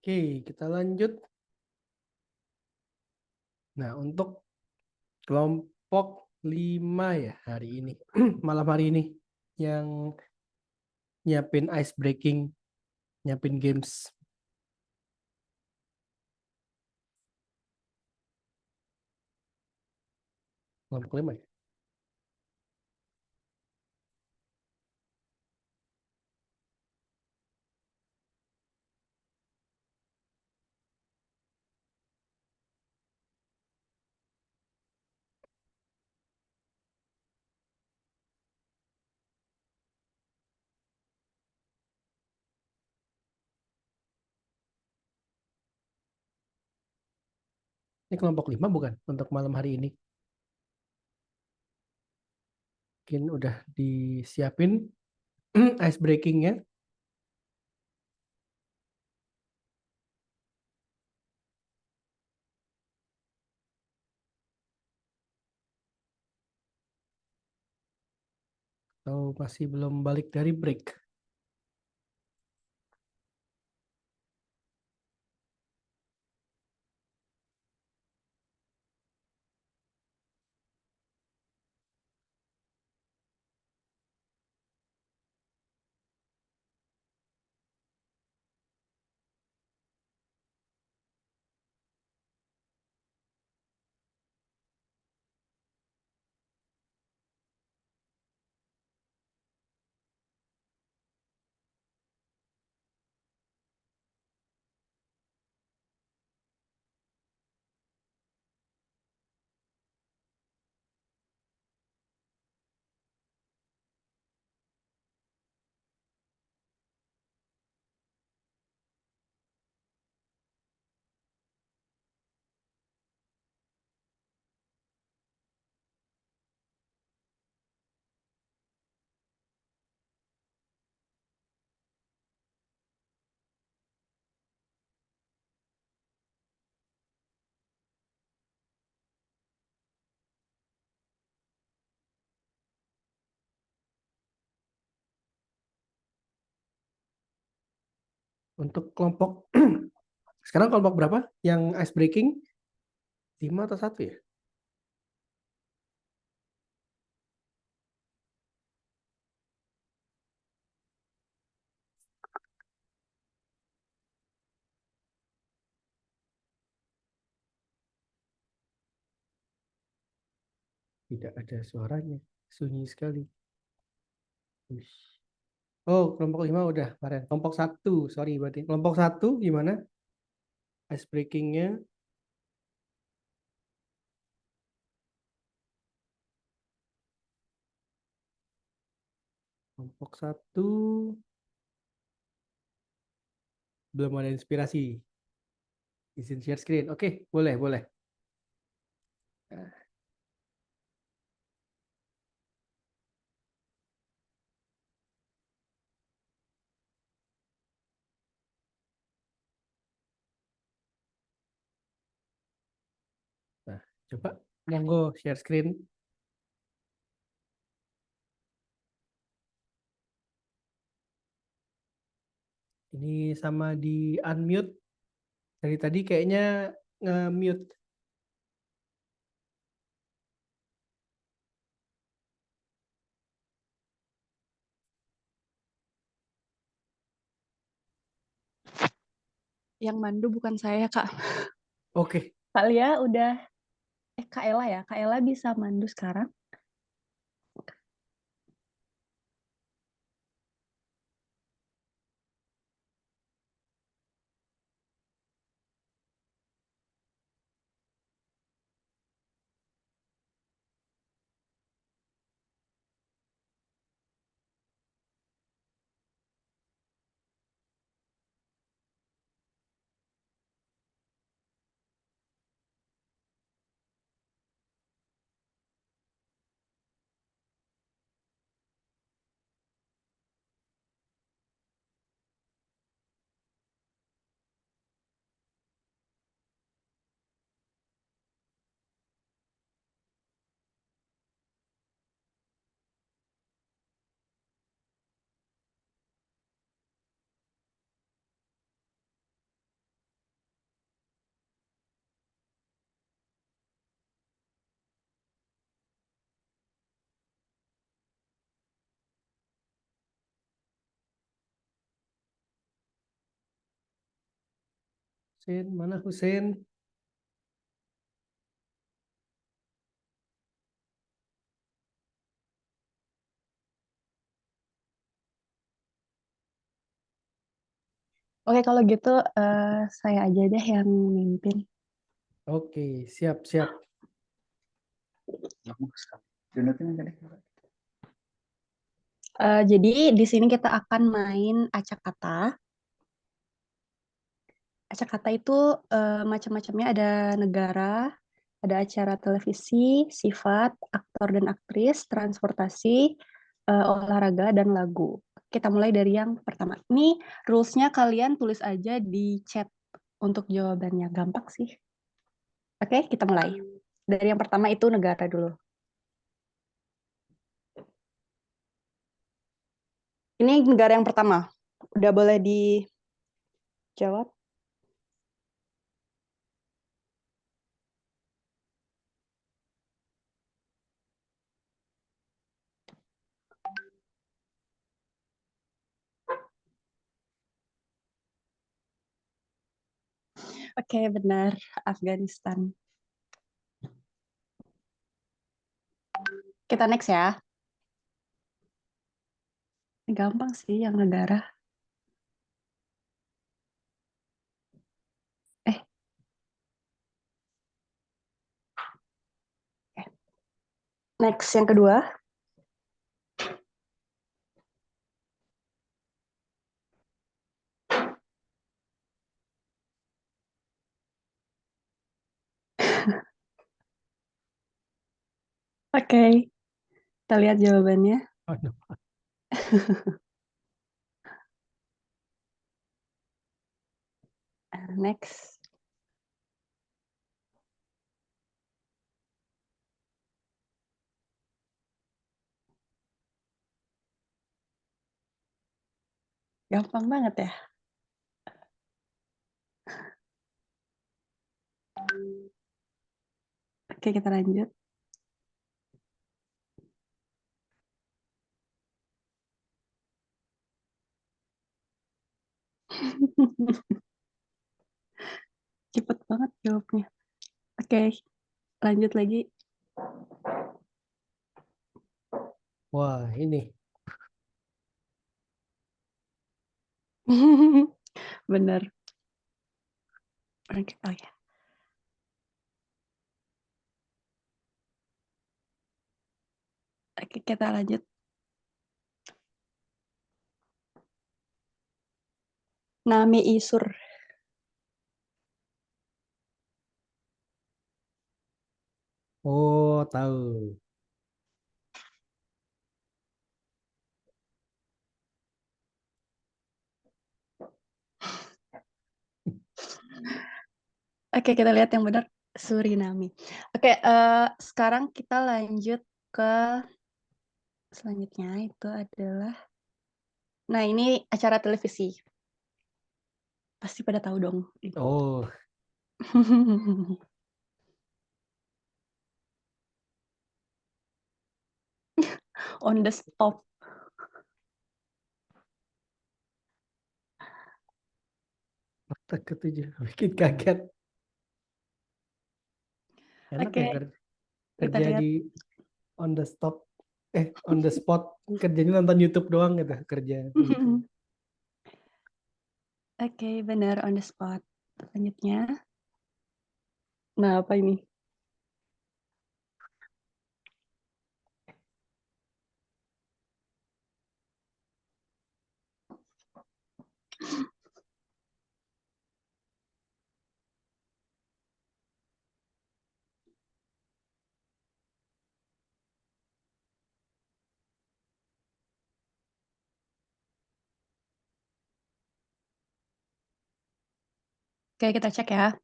Oke, kita lanjut. Nah, untuk kelompok 5 ya hari ini. Malam hari ini yang nyiapin ice breaking, nyiapin games. Kelompok 5 ya. Ini kelompok 5 bukan untuk malam hari ini. Mungkin udah disiapin ice breakingnya. Atau masih belum balik dari break. Untuk kelompok sekarang kelompok berapa yang ice breaking? 5 atau 1 ya? Tidak ada suaranya. Sunyi sekali. Uish. Oh, kelompok 5 udah kemarin. Kelompok 1, sorry berarti. Kelompok 1 gimana? Ice breakingnya. Kelompok 1 belum ada inspirasi. Izin share screen. Oke, boleh, boleh. Nah, coba monggo share screen. Ini sama di unmute. Dari tadi kayaknya nge-mute. Yang mandu bukan saya, Kak. Oke, Kak Lia udah, Kak Ella ya. Kak Ella bisa mandu sekarang. Husein, mana Husein? Oke, kalau gitu saya aja deh yang mimpin. Oke, siap, siap. Jadi di sini kita akan main acak kata. Acak kata itu macam-macamnya, ada negara, ada acara televisi, sifat, aktor dan aktris, transportasi, olahraga, dan lagu. Kita mulai dari yang pertama. Ini rules-nya kalian tulis aja di chat untuk jawabannya. Gampang sih. Oke, kita mulai. Dari yang pertama itu negara dulu. Ini negara yang pertama. Udah boleh dijawab? Oke, benar. Afghanistan. Kita next ya. Gampang sih yang negara. Eh, next yang kedua. Oke, kita lihat jawabannya. Aduh, Next. Gampang banget ya. Oke, kita lanjut. Cepet banget jawabnya. Oke, lanjut lagi. wah ini. Bener. Oke, oh ya. Oke, kita lanjut. Nami Isur. Oh, tahu. Oke, kita lihat yang benar. Suriname. Oke, sekarang kita lanjut ke selanjutnya itu adalah, nah ini acara televisi. Pasti pada tahu dong. Oh, On the spot. fakta ketujuh. Bikin kaget. Enak Oke, ya kita kerja lihat. di on the stop. On the spot. Kerjanya nonton YouTube doang gitu. Kerja. Oke, benar on the spot. Selanjutnya. Nah, apa ini? Oke, kita cek ya.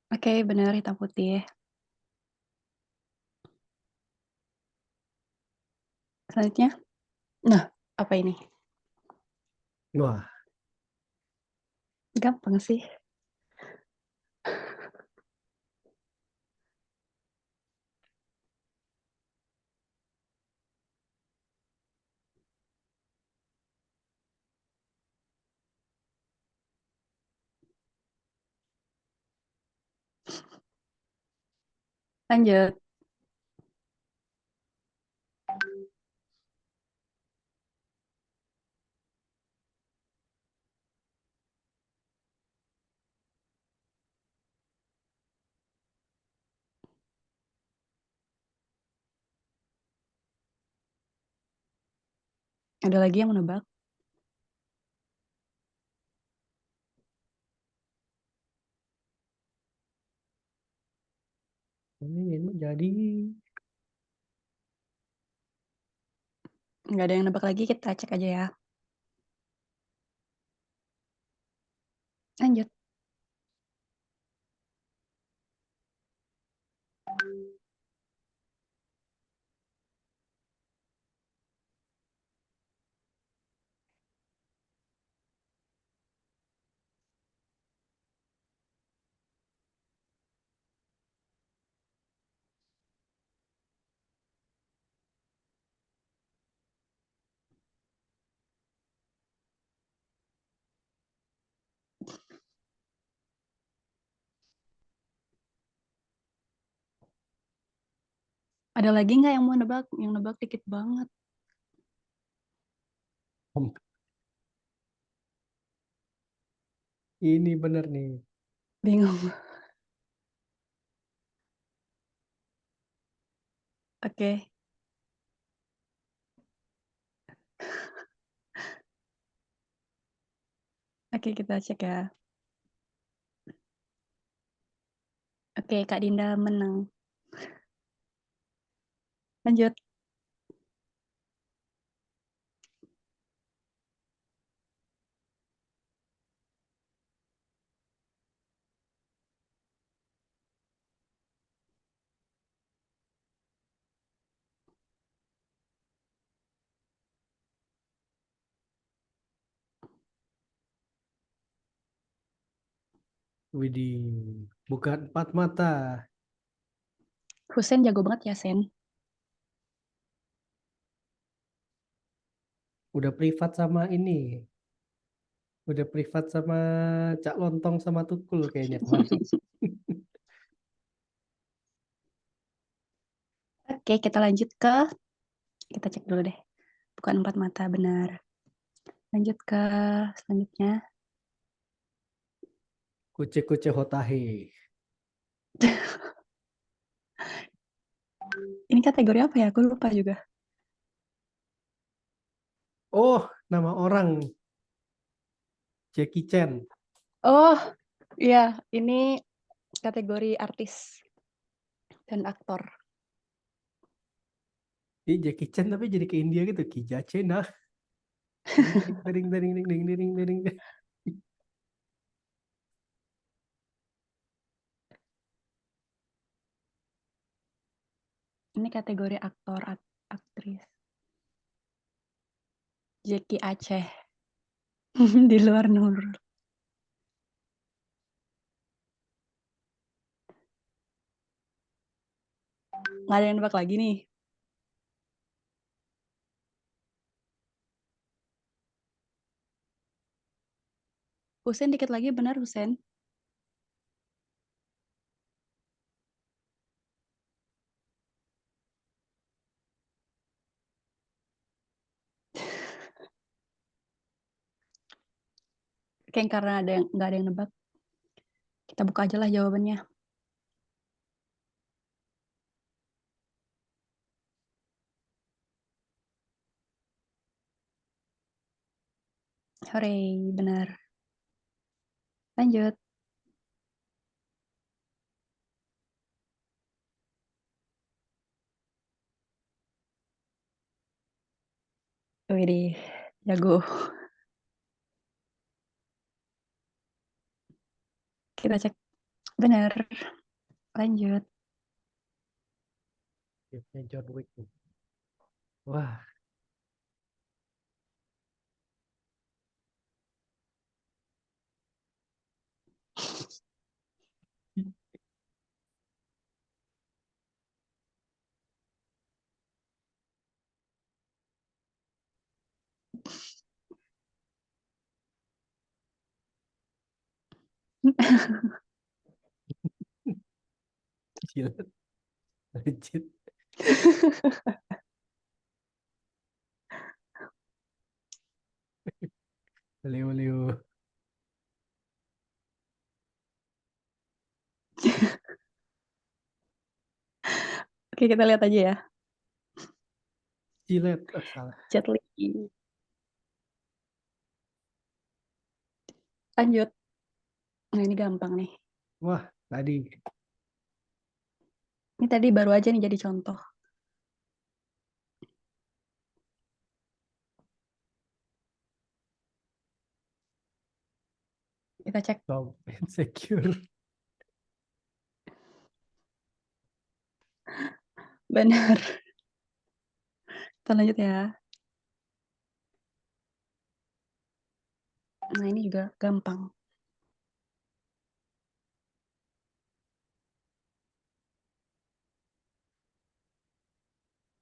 Oke, benar hitam putih. Selanjutnya. Nah, apa ini? Wah, Gampang sih. Lanjut. Ada lagi yang mau nebak? Ini jadi Nggak ada yang nebak lagi, kita cek aja ya. Lanjut. Ada lagi nggak yang mau nebak? Yang nebak dikit banget. ini bener nih. Bingung. Oke. Oke, kita cek ya. Oke, Kak Dinda menang. Lanjut. Widih, bukan empat mata. Husen jago banget ya, Sen. Udah privat sama ini. Udah privat sama Cak Lontong sama Tukul kayaknya kemarin. Oke, kita lanjut ke, kita cek dulu deh. Bukan empat mata, benar. Lanjut ke selanjutnya. Kuce-kuce hotahe. Ini kategori apa ya? Aku lupa juga. Oh, nama orang. Jackie Chan. Oh, iya. Ini kategori artis dan aktor. Ini Jackie Chan tapi jadi ke India gitu. Kijace nah. Dering, dering, dering, dering, dering, dering, dering. Ini kategori aktor, aktris. Jackie Aceh. Di luar Nurul. Nggak ada yang nebak lagi nih. Husen dikit lagi, benar Husen? Kayak karena nggak ada yang nebak. Kita buka aja lah jawabannya. Hore, benar. Lanjut. Widih, jago. Kita cek. Benar. Lanjut. Filmnya John Wick. Wah, gila. Legit. Leo, Leo. Oke, kita lihat aja ya. Jilet. Oh, salah. Jet Li. Lanjut. Nah, ini gampang nih. Wah, tadi. Ini tadi baru aja nih jadi contoh. Kita cek. Tom insecure. Benar. Kita lanjut ya. Nah, ini juga gampang.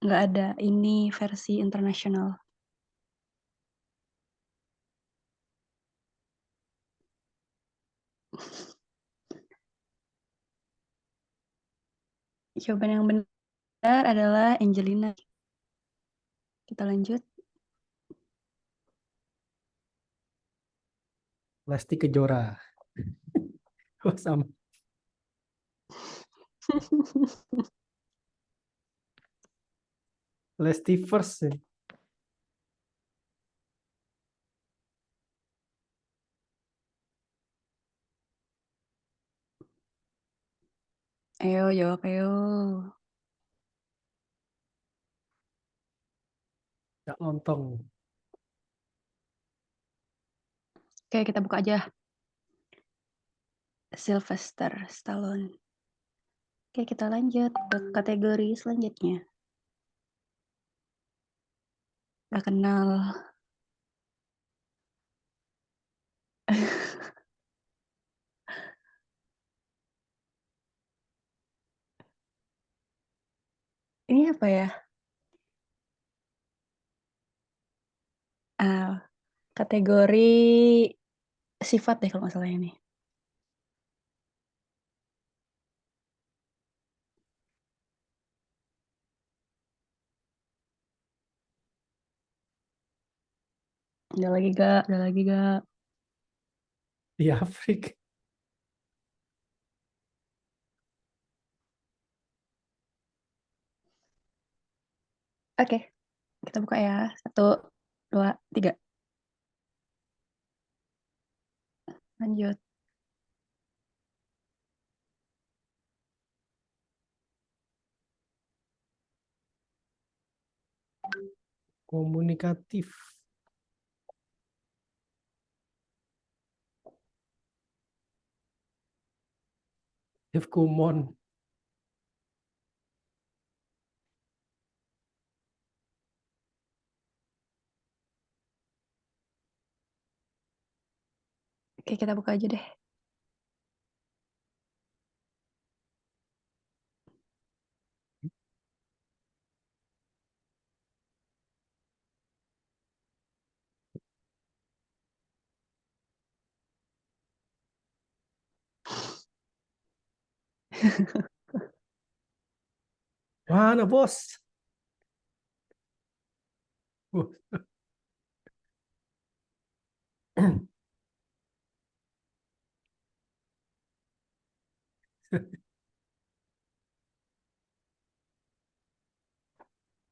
Nggak ada. Ini versi internasional. Jawaban yang benar adalah Angelina. Kita lanjut. Lesti Kejora. Oh, sama. Lesti first. Ya. Ayo, jawab ayo. Nggak lontong. Oke, kita buka aja. Sylvester Stallone. Oke, kita lanjut ke kategori selanjutnya. Gak kenal. Ini apa ya? Kategori sifat deh kalau nggak salah ini. Udah lagi gak? Udah lagi gak? Di Afrika. Oke, kita buka ya. 1, 2, 3. Lanjut. Komunikatif. Dev Kumon. Oke, kita buka aja deh. Mana bos?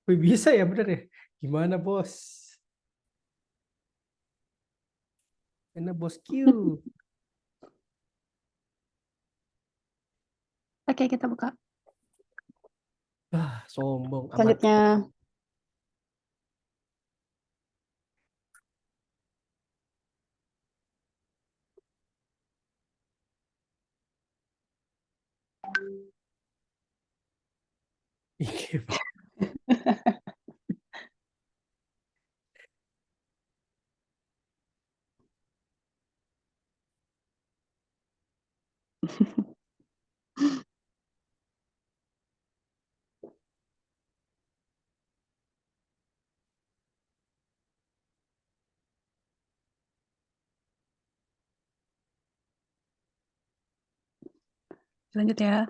Wih, bisa ya bener ya? Gimana bos? Enak bos Q. Oke, kita buka. Ah, sombong amat. Selanjutnya. Iya, Lanjut ya.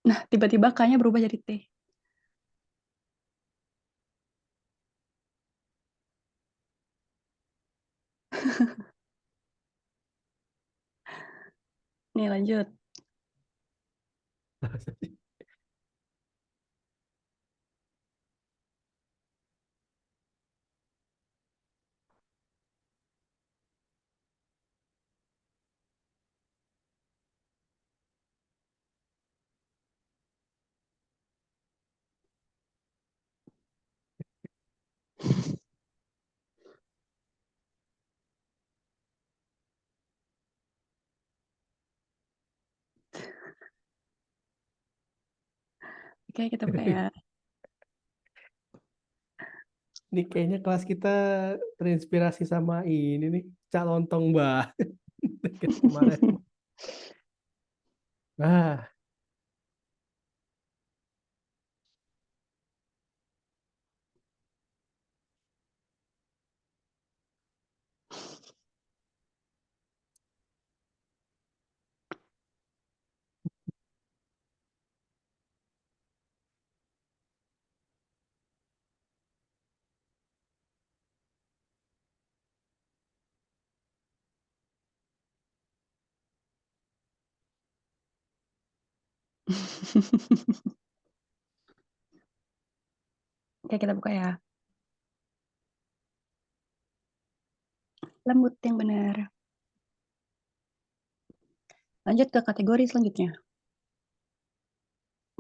Nah, tiba-tiba K-nya berubah jadi T. Nih, lanjut. Oke, kita buka ya. Ini kayaknya kelas kita terinspirasi sama ini nih, Cak Lontong Mbah. Kemarin. Nah, Oke, kita buka ya. Lembut yang benar. Lanjut ke kategori selanjutnya.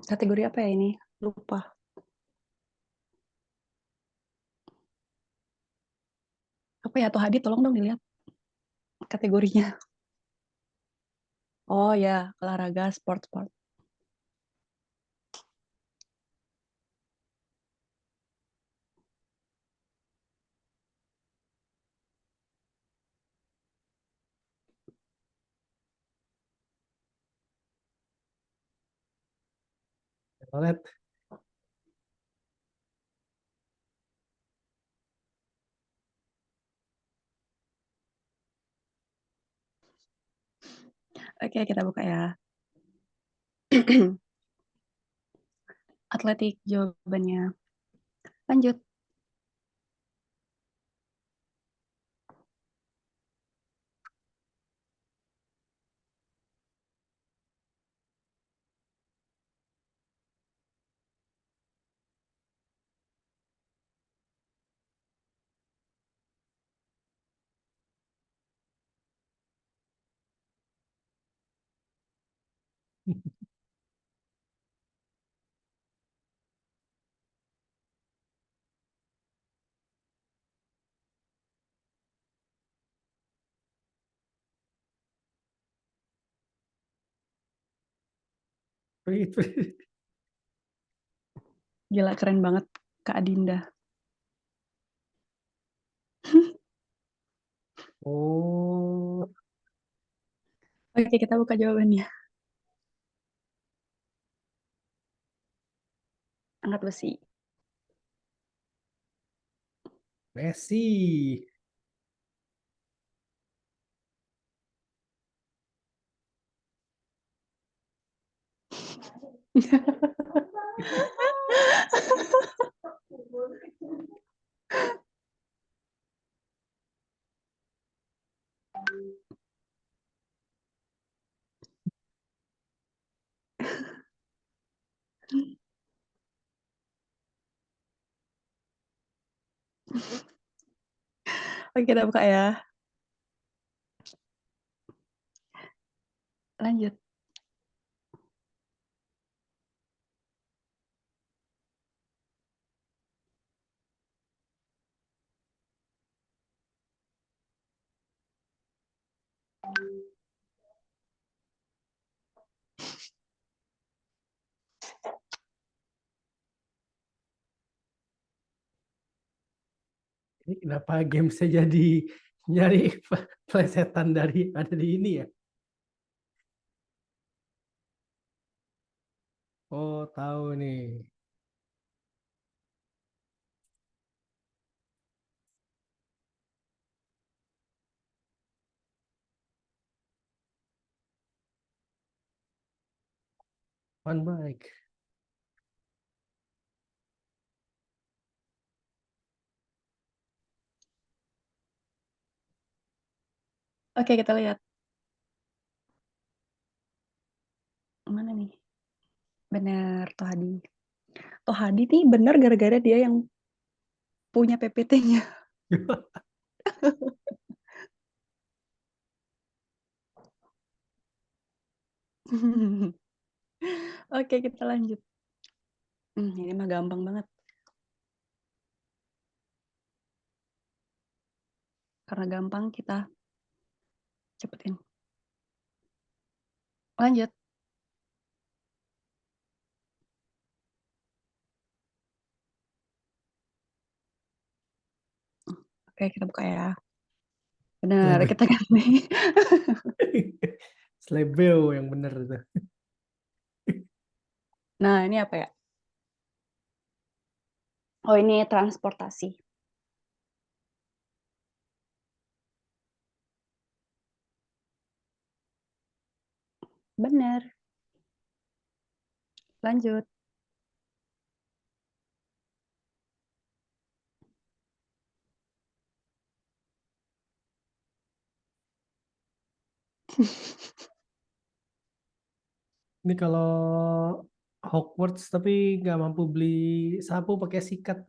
Kategori apa ya ini? Lupa. Apa ya? Atau Hadi, tolong dong dilihat kategorinya. Oh ya, olahraga, sport. Toilet. Oke, kita buka ya. Atletik jawabannya. Lanjut. Gila, keren banget Kak Adinda. Oh, Oke, kita buka jawabannya. Angkat besi. Messi. Oke, kita buka ya. Lanjut. Ini kenapa game saya jadi nyari plesetan dari ada di ini ya? Oh, tahu nih. One bike. Oke, kita lihat. Mana nih? Benar, Tohadi. Tohadi nih benar gara-gara dia yang punya PPT-nya. Oke, kita lanjut. Ini mah gampang banget. Karena gampang, kita cepetin. Lanjut. Oke, kita buka ya. Benar, kita ganti. Slebeo yang benar itu. Nah, ini apa ya? Oh, ini transportasi. Benar. Lanjut. Ini kalau Hogwarts tapi nggak mampu beli sapu pakai sikat.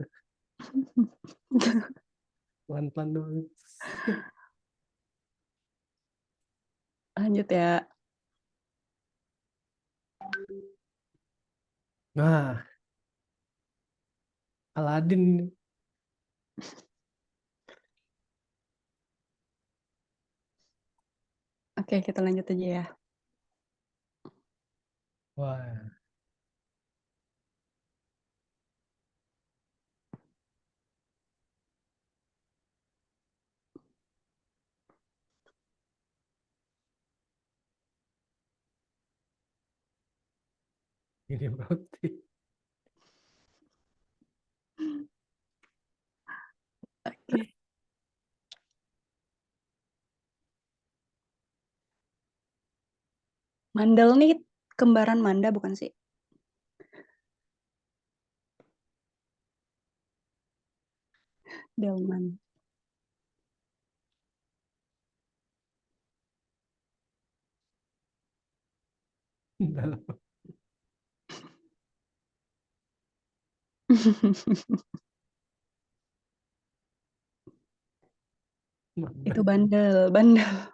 Pelan-pelan dulu. Lanjut ya. Nah, Aladin. Oke, kita lanjut aja ya. Wah, ini berarti. Oke. Mandel nih kembaran Manda bukan sih? Delman. Dalam. Itu bandel, bandel.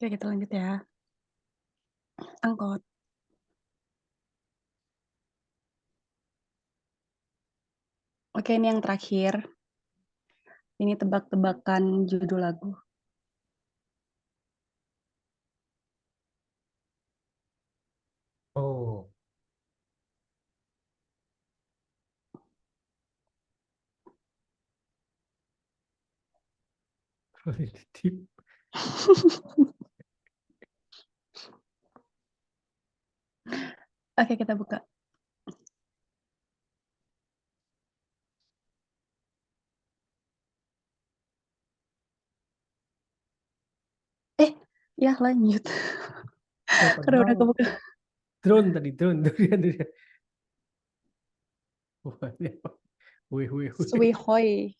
Oke, kita lanjut ya. Angkot. Oke, ini yang terakhir. Ini tebak-tebakan judul lagu. Oh. Tip. Oke, kita buka. Ya lanjut. Karena udah kebuka. Drone tadi, drone. Durian. Wah, ini apa? Wih. Suihoi.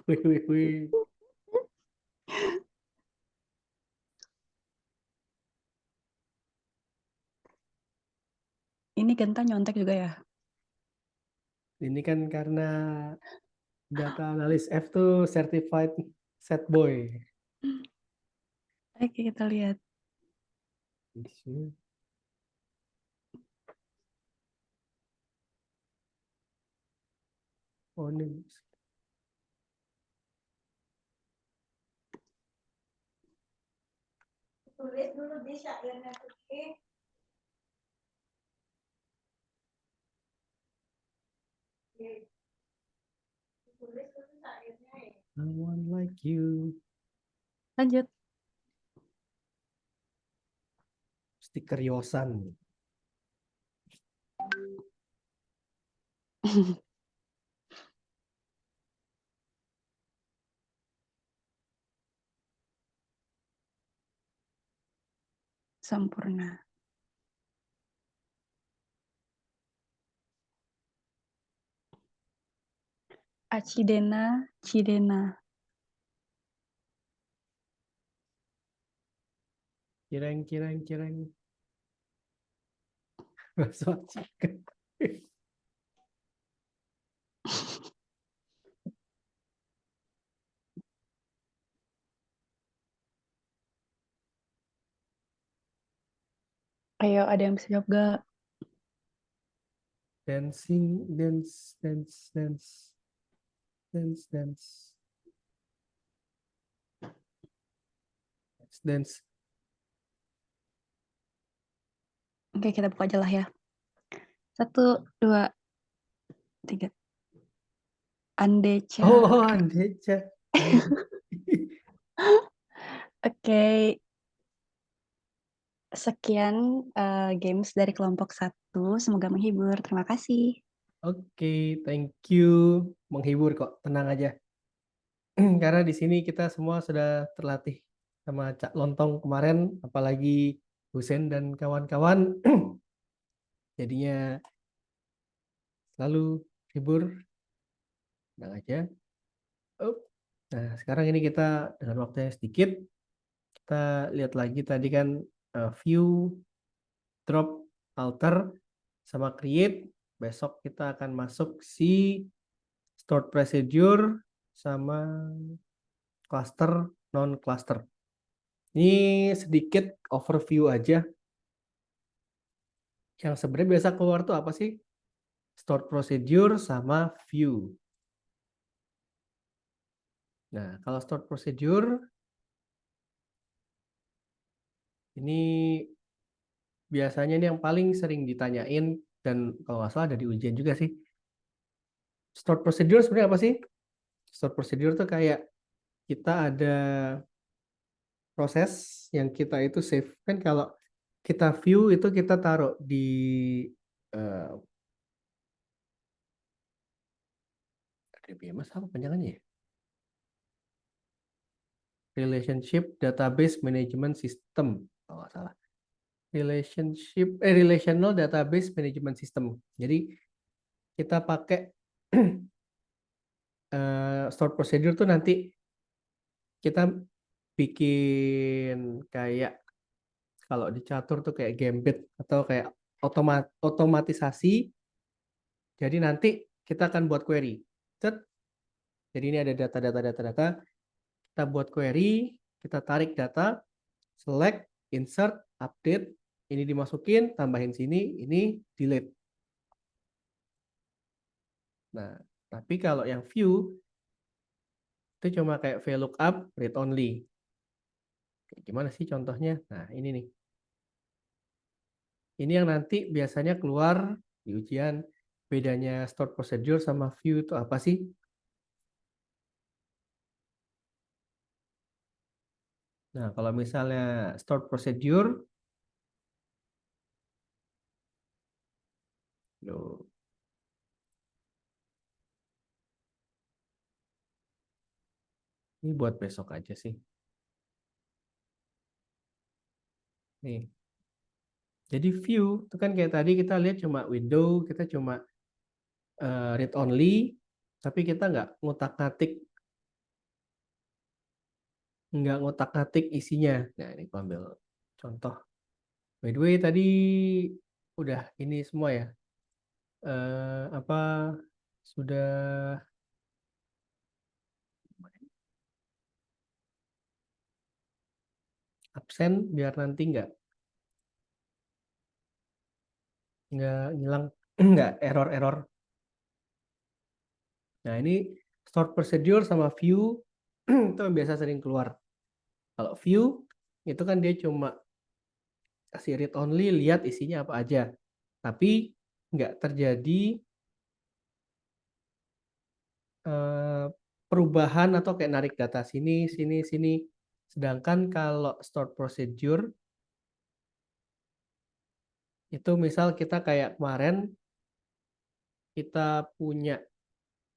Wih. Ini Genta nyontek juga ya. Ini kan karena data analis F tuh certified set boy. Oke, kita lihat. Oh, ini No one like you. Lanjut. Stiker Yosan. Sempurna. Acidena, Cidena. Cireng, cireng, cireng. Bakso chicken. Ayo, ada yang bisa jawab gak? Dancing, dance, dance, dance. Dance, dance. Dance, dance. Oke, kita buka aja lah ya. 1, 2, 3. Andeca. Oh, Andeca. Oke, sekian games dari kelompok 1. Semoga menghibur. Terima kasih. Oke, thank you. Menghibur kok, tenang aja. Karena di sini kita semua sudah terlatih sama Cak Lontong kemarin, apalagi Husen dan kawan-kawan. Jadinya selalu hibur, tenang aja. Up. Nah, sekarang ini kita dengan waktu yang sedikit, kita lihat lagi tadi kan view, drop, alter, sama create. Besok kita akan masuk si stored procedure sama cluster, non-cluster. Ini sedikit overview aja. Yang sebenarnya biasa keluar tuh apa sih? Stored procedure sama view. Nah, kalau stored procedure, ini biasanya ini yang paling sering ditanyain dan kalau nggak salah ada di ujian juga sih. Stored procedure sebenarnya apa sih? Stored procedure tuh kayak kita ada proses yang kita itu save. Kan kalau kita view itu kita taruh di eh, RDBMS apa panjangannya ya? Relationship Database Management System kalau nggak salah. Relational Database Management System. Jadi kita pakai stored procedure tuh nanti kita bikin kayak kalau di catur tuh kayak gambit atau kayak otomatisasi. Jadi nanti kita akan buat query. Set. Jadi ini ada data. Kita buat query, kita tarik data, select, insert, update. Ini dimasukin, tambahin sini, ini delete. Nah, tapi kalau yang view itu cuma kayak VLOOKUP, read only. Kayak gimana sih contohnya? Nah, ini nih. Ini yang nanti biasanya keluar di ujian. Bedanya stored procedure sama view itu apa sih? Nah, kalau misalnya stored procedure, loh, ini buat besok aja sih. Nih. Jadi view itu kan kayak tadi kita lihat cuma window, kita cuma read only, tapi kita nggak ngotak-ngatik isinya. Nah, ini aku ambil contoh. By the way, tadi udah ini semua ya. Apa sudah absen biar nanti nggak hilang, nggak error. Nah, ini stored procedure sama view itu yang biasa sering keluar. Kalau view itu kan dia cuma kasih read only, lihat isinya apa aja. Tapi nggak terjadi perubahan atau kayak narik data sini, sini, sini. Sedangkan kalau stored procedure, itu misal kita kayak kemarin, kita punya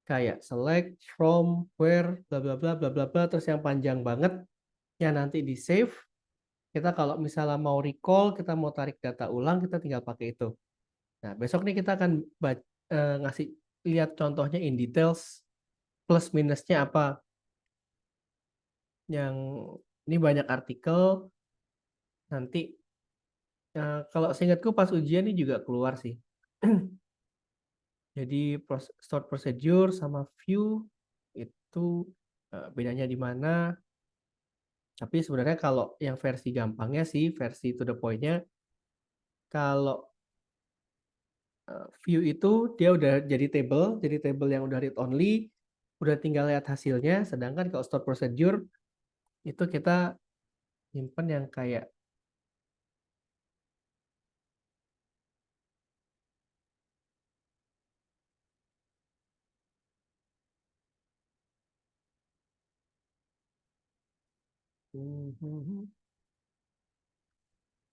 kayak select, from, where, bla bla bla bla bla bla, terus yang panjang banget, yang nanti di save, kita kalau misalnya mau recall, kita mau tarik data ulang, kita tinggal pakai itu. Nah, besok nih kita akan ngasih lihat contohnya in details, plus minusnya apa. Yang ini banyak artikel, nanti kalau seingatku pas ujian ini juga keluar sih. Jadi stored procedure sama view itu bedanya di mana. Tapi sebenarnya kalau yang versi gampangnya sih, versi to the point-nya, kalau view itu dia udah jadi table yang udah read only, udah tinggal lihat hasilnya. Sedangkan kalau stored procedure itu kita simpen yang kayak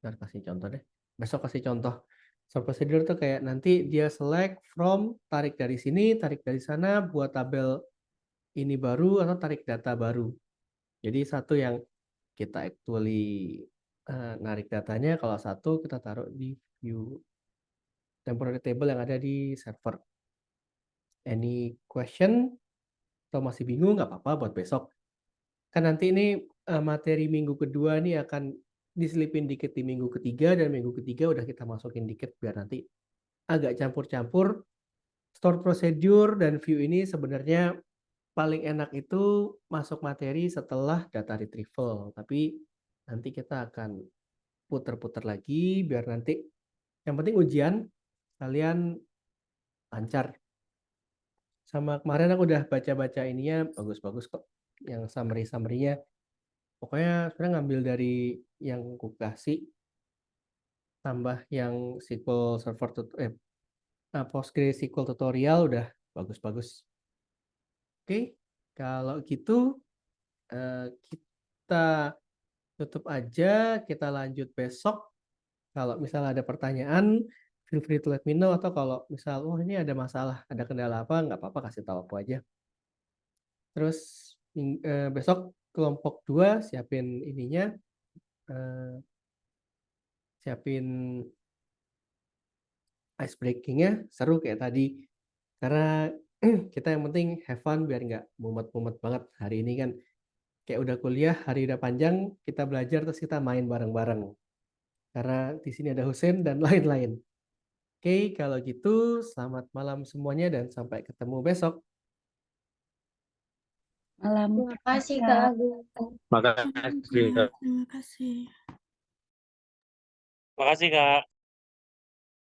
Ntar kasih contoh deh. Besok kasih contoh. Stored procedure tuh kayak nanti dia select from, tarik dari sini, tarik dari sana, buat tabel ini baru atau tarik data baru. Jadi satu yang kita actually narik datanya, kalau satu kita taruh di view temporary table yang ada di server. Any question? Atau masih bingung? Nggak apa-apa buat besok. Kan nanti ini materi minggu kedua nih akan diselipin dikit di minggu ketiga, dan minggu ketiga udah kita masukin dikit biar nanti agak campur-campur. Stored procedure dan view ini sebenarnya paling enak itu masuk materi setelah data retrieval. Tapi nanti kita akan puter-puter lagi biar nanti yang penting ujian kalian lancar. Sama kemarin aku udah baca-baca ininya, bagus-bagus kok. Yang summary-summary-nya. Pokoknya sebenarnya ngambil dari yang aku kasih, tambah yang SQL Server PostgreSQL tutorial udah bagus-bagus. Oke, kalau gitu kita tutup aja, kita lanjut besok. Kalau misalnya ada pertanyaan, feel free to let me know. Atau kalau misal, oh ini ada masalah, ada kendala apa, nggak apa-apa, kasih tahu aku aja. Terus besok kelompok 2 siapin ininya, siapin ice breakingnya, seru kayak tadi. Karena kita yang penting have fun biar nggak mumet-mumet banget. Hari ini kan kayak udah kuliah, hari udah panjang, kita belajar terus kita main bareng-bareng. Karena di sini ada Husein dan lain-lain. Oke, kalau gitu selamat malam semuanya dan sampai ketemu besok. Malam. Terima kasih Kak Agung. Makasih. Terima kasih. Makasih Kak.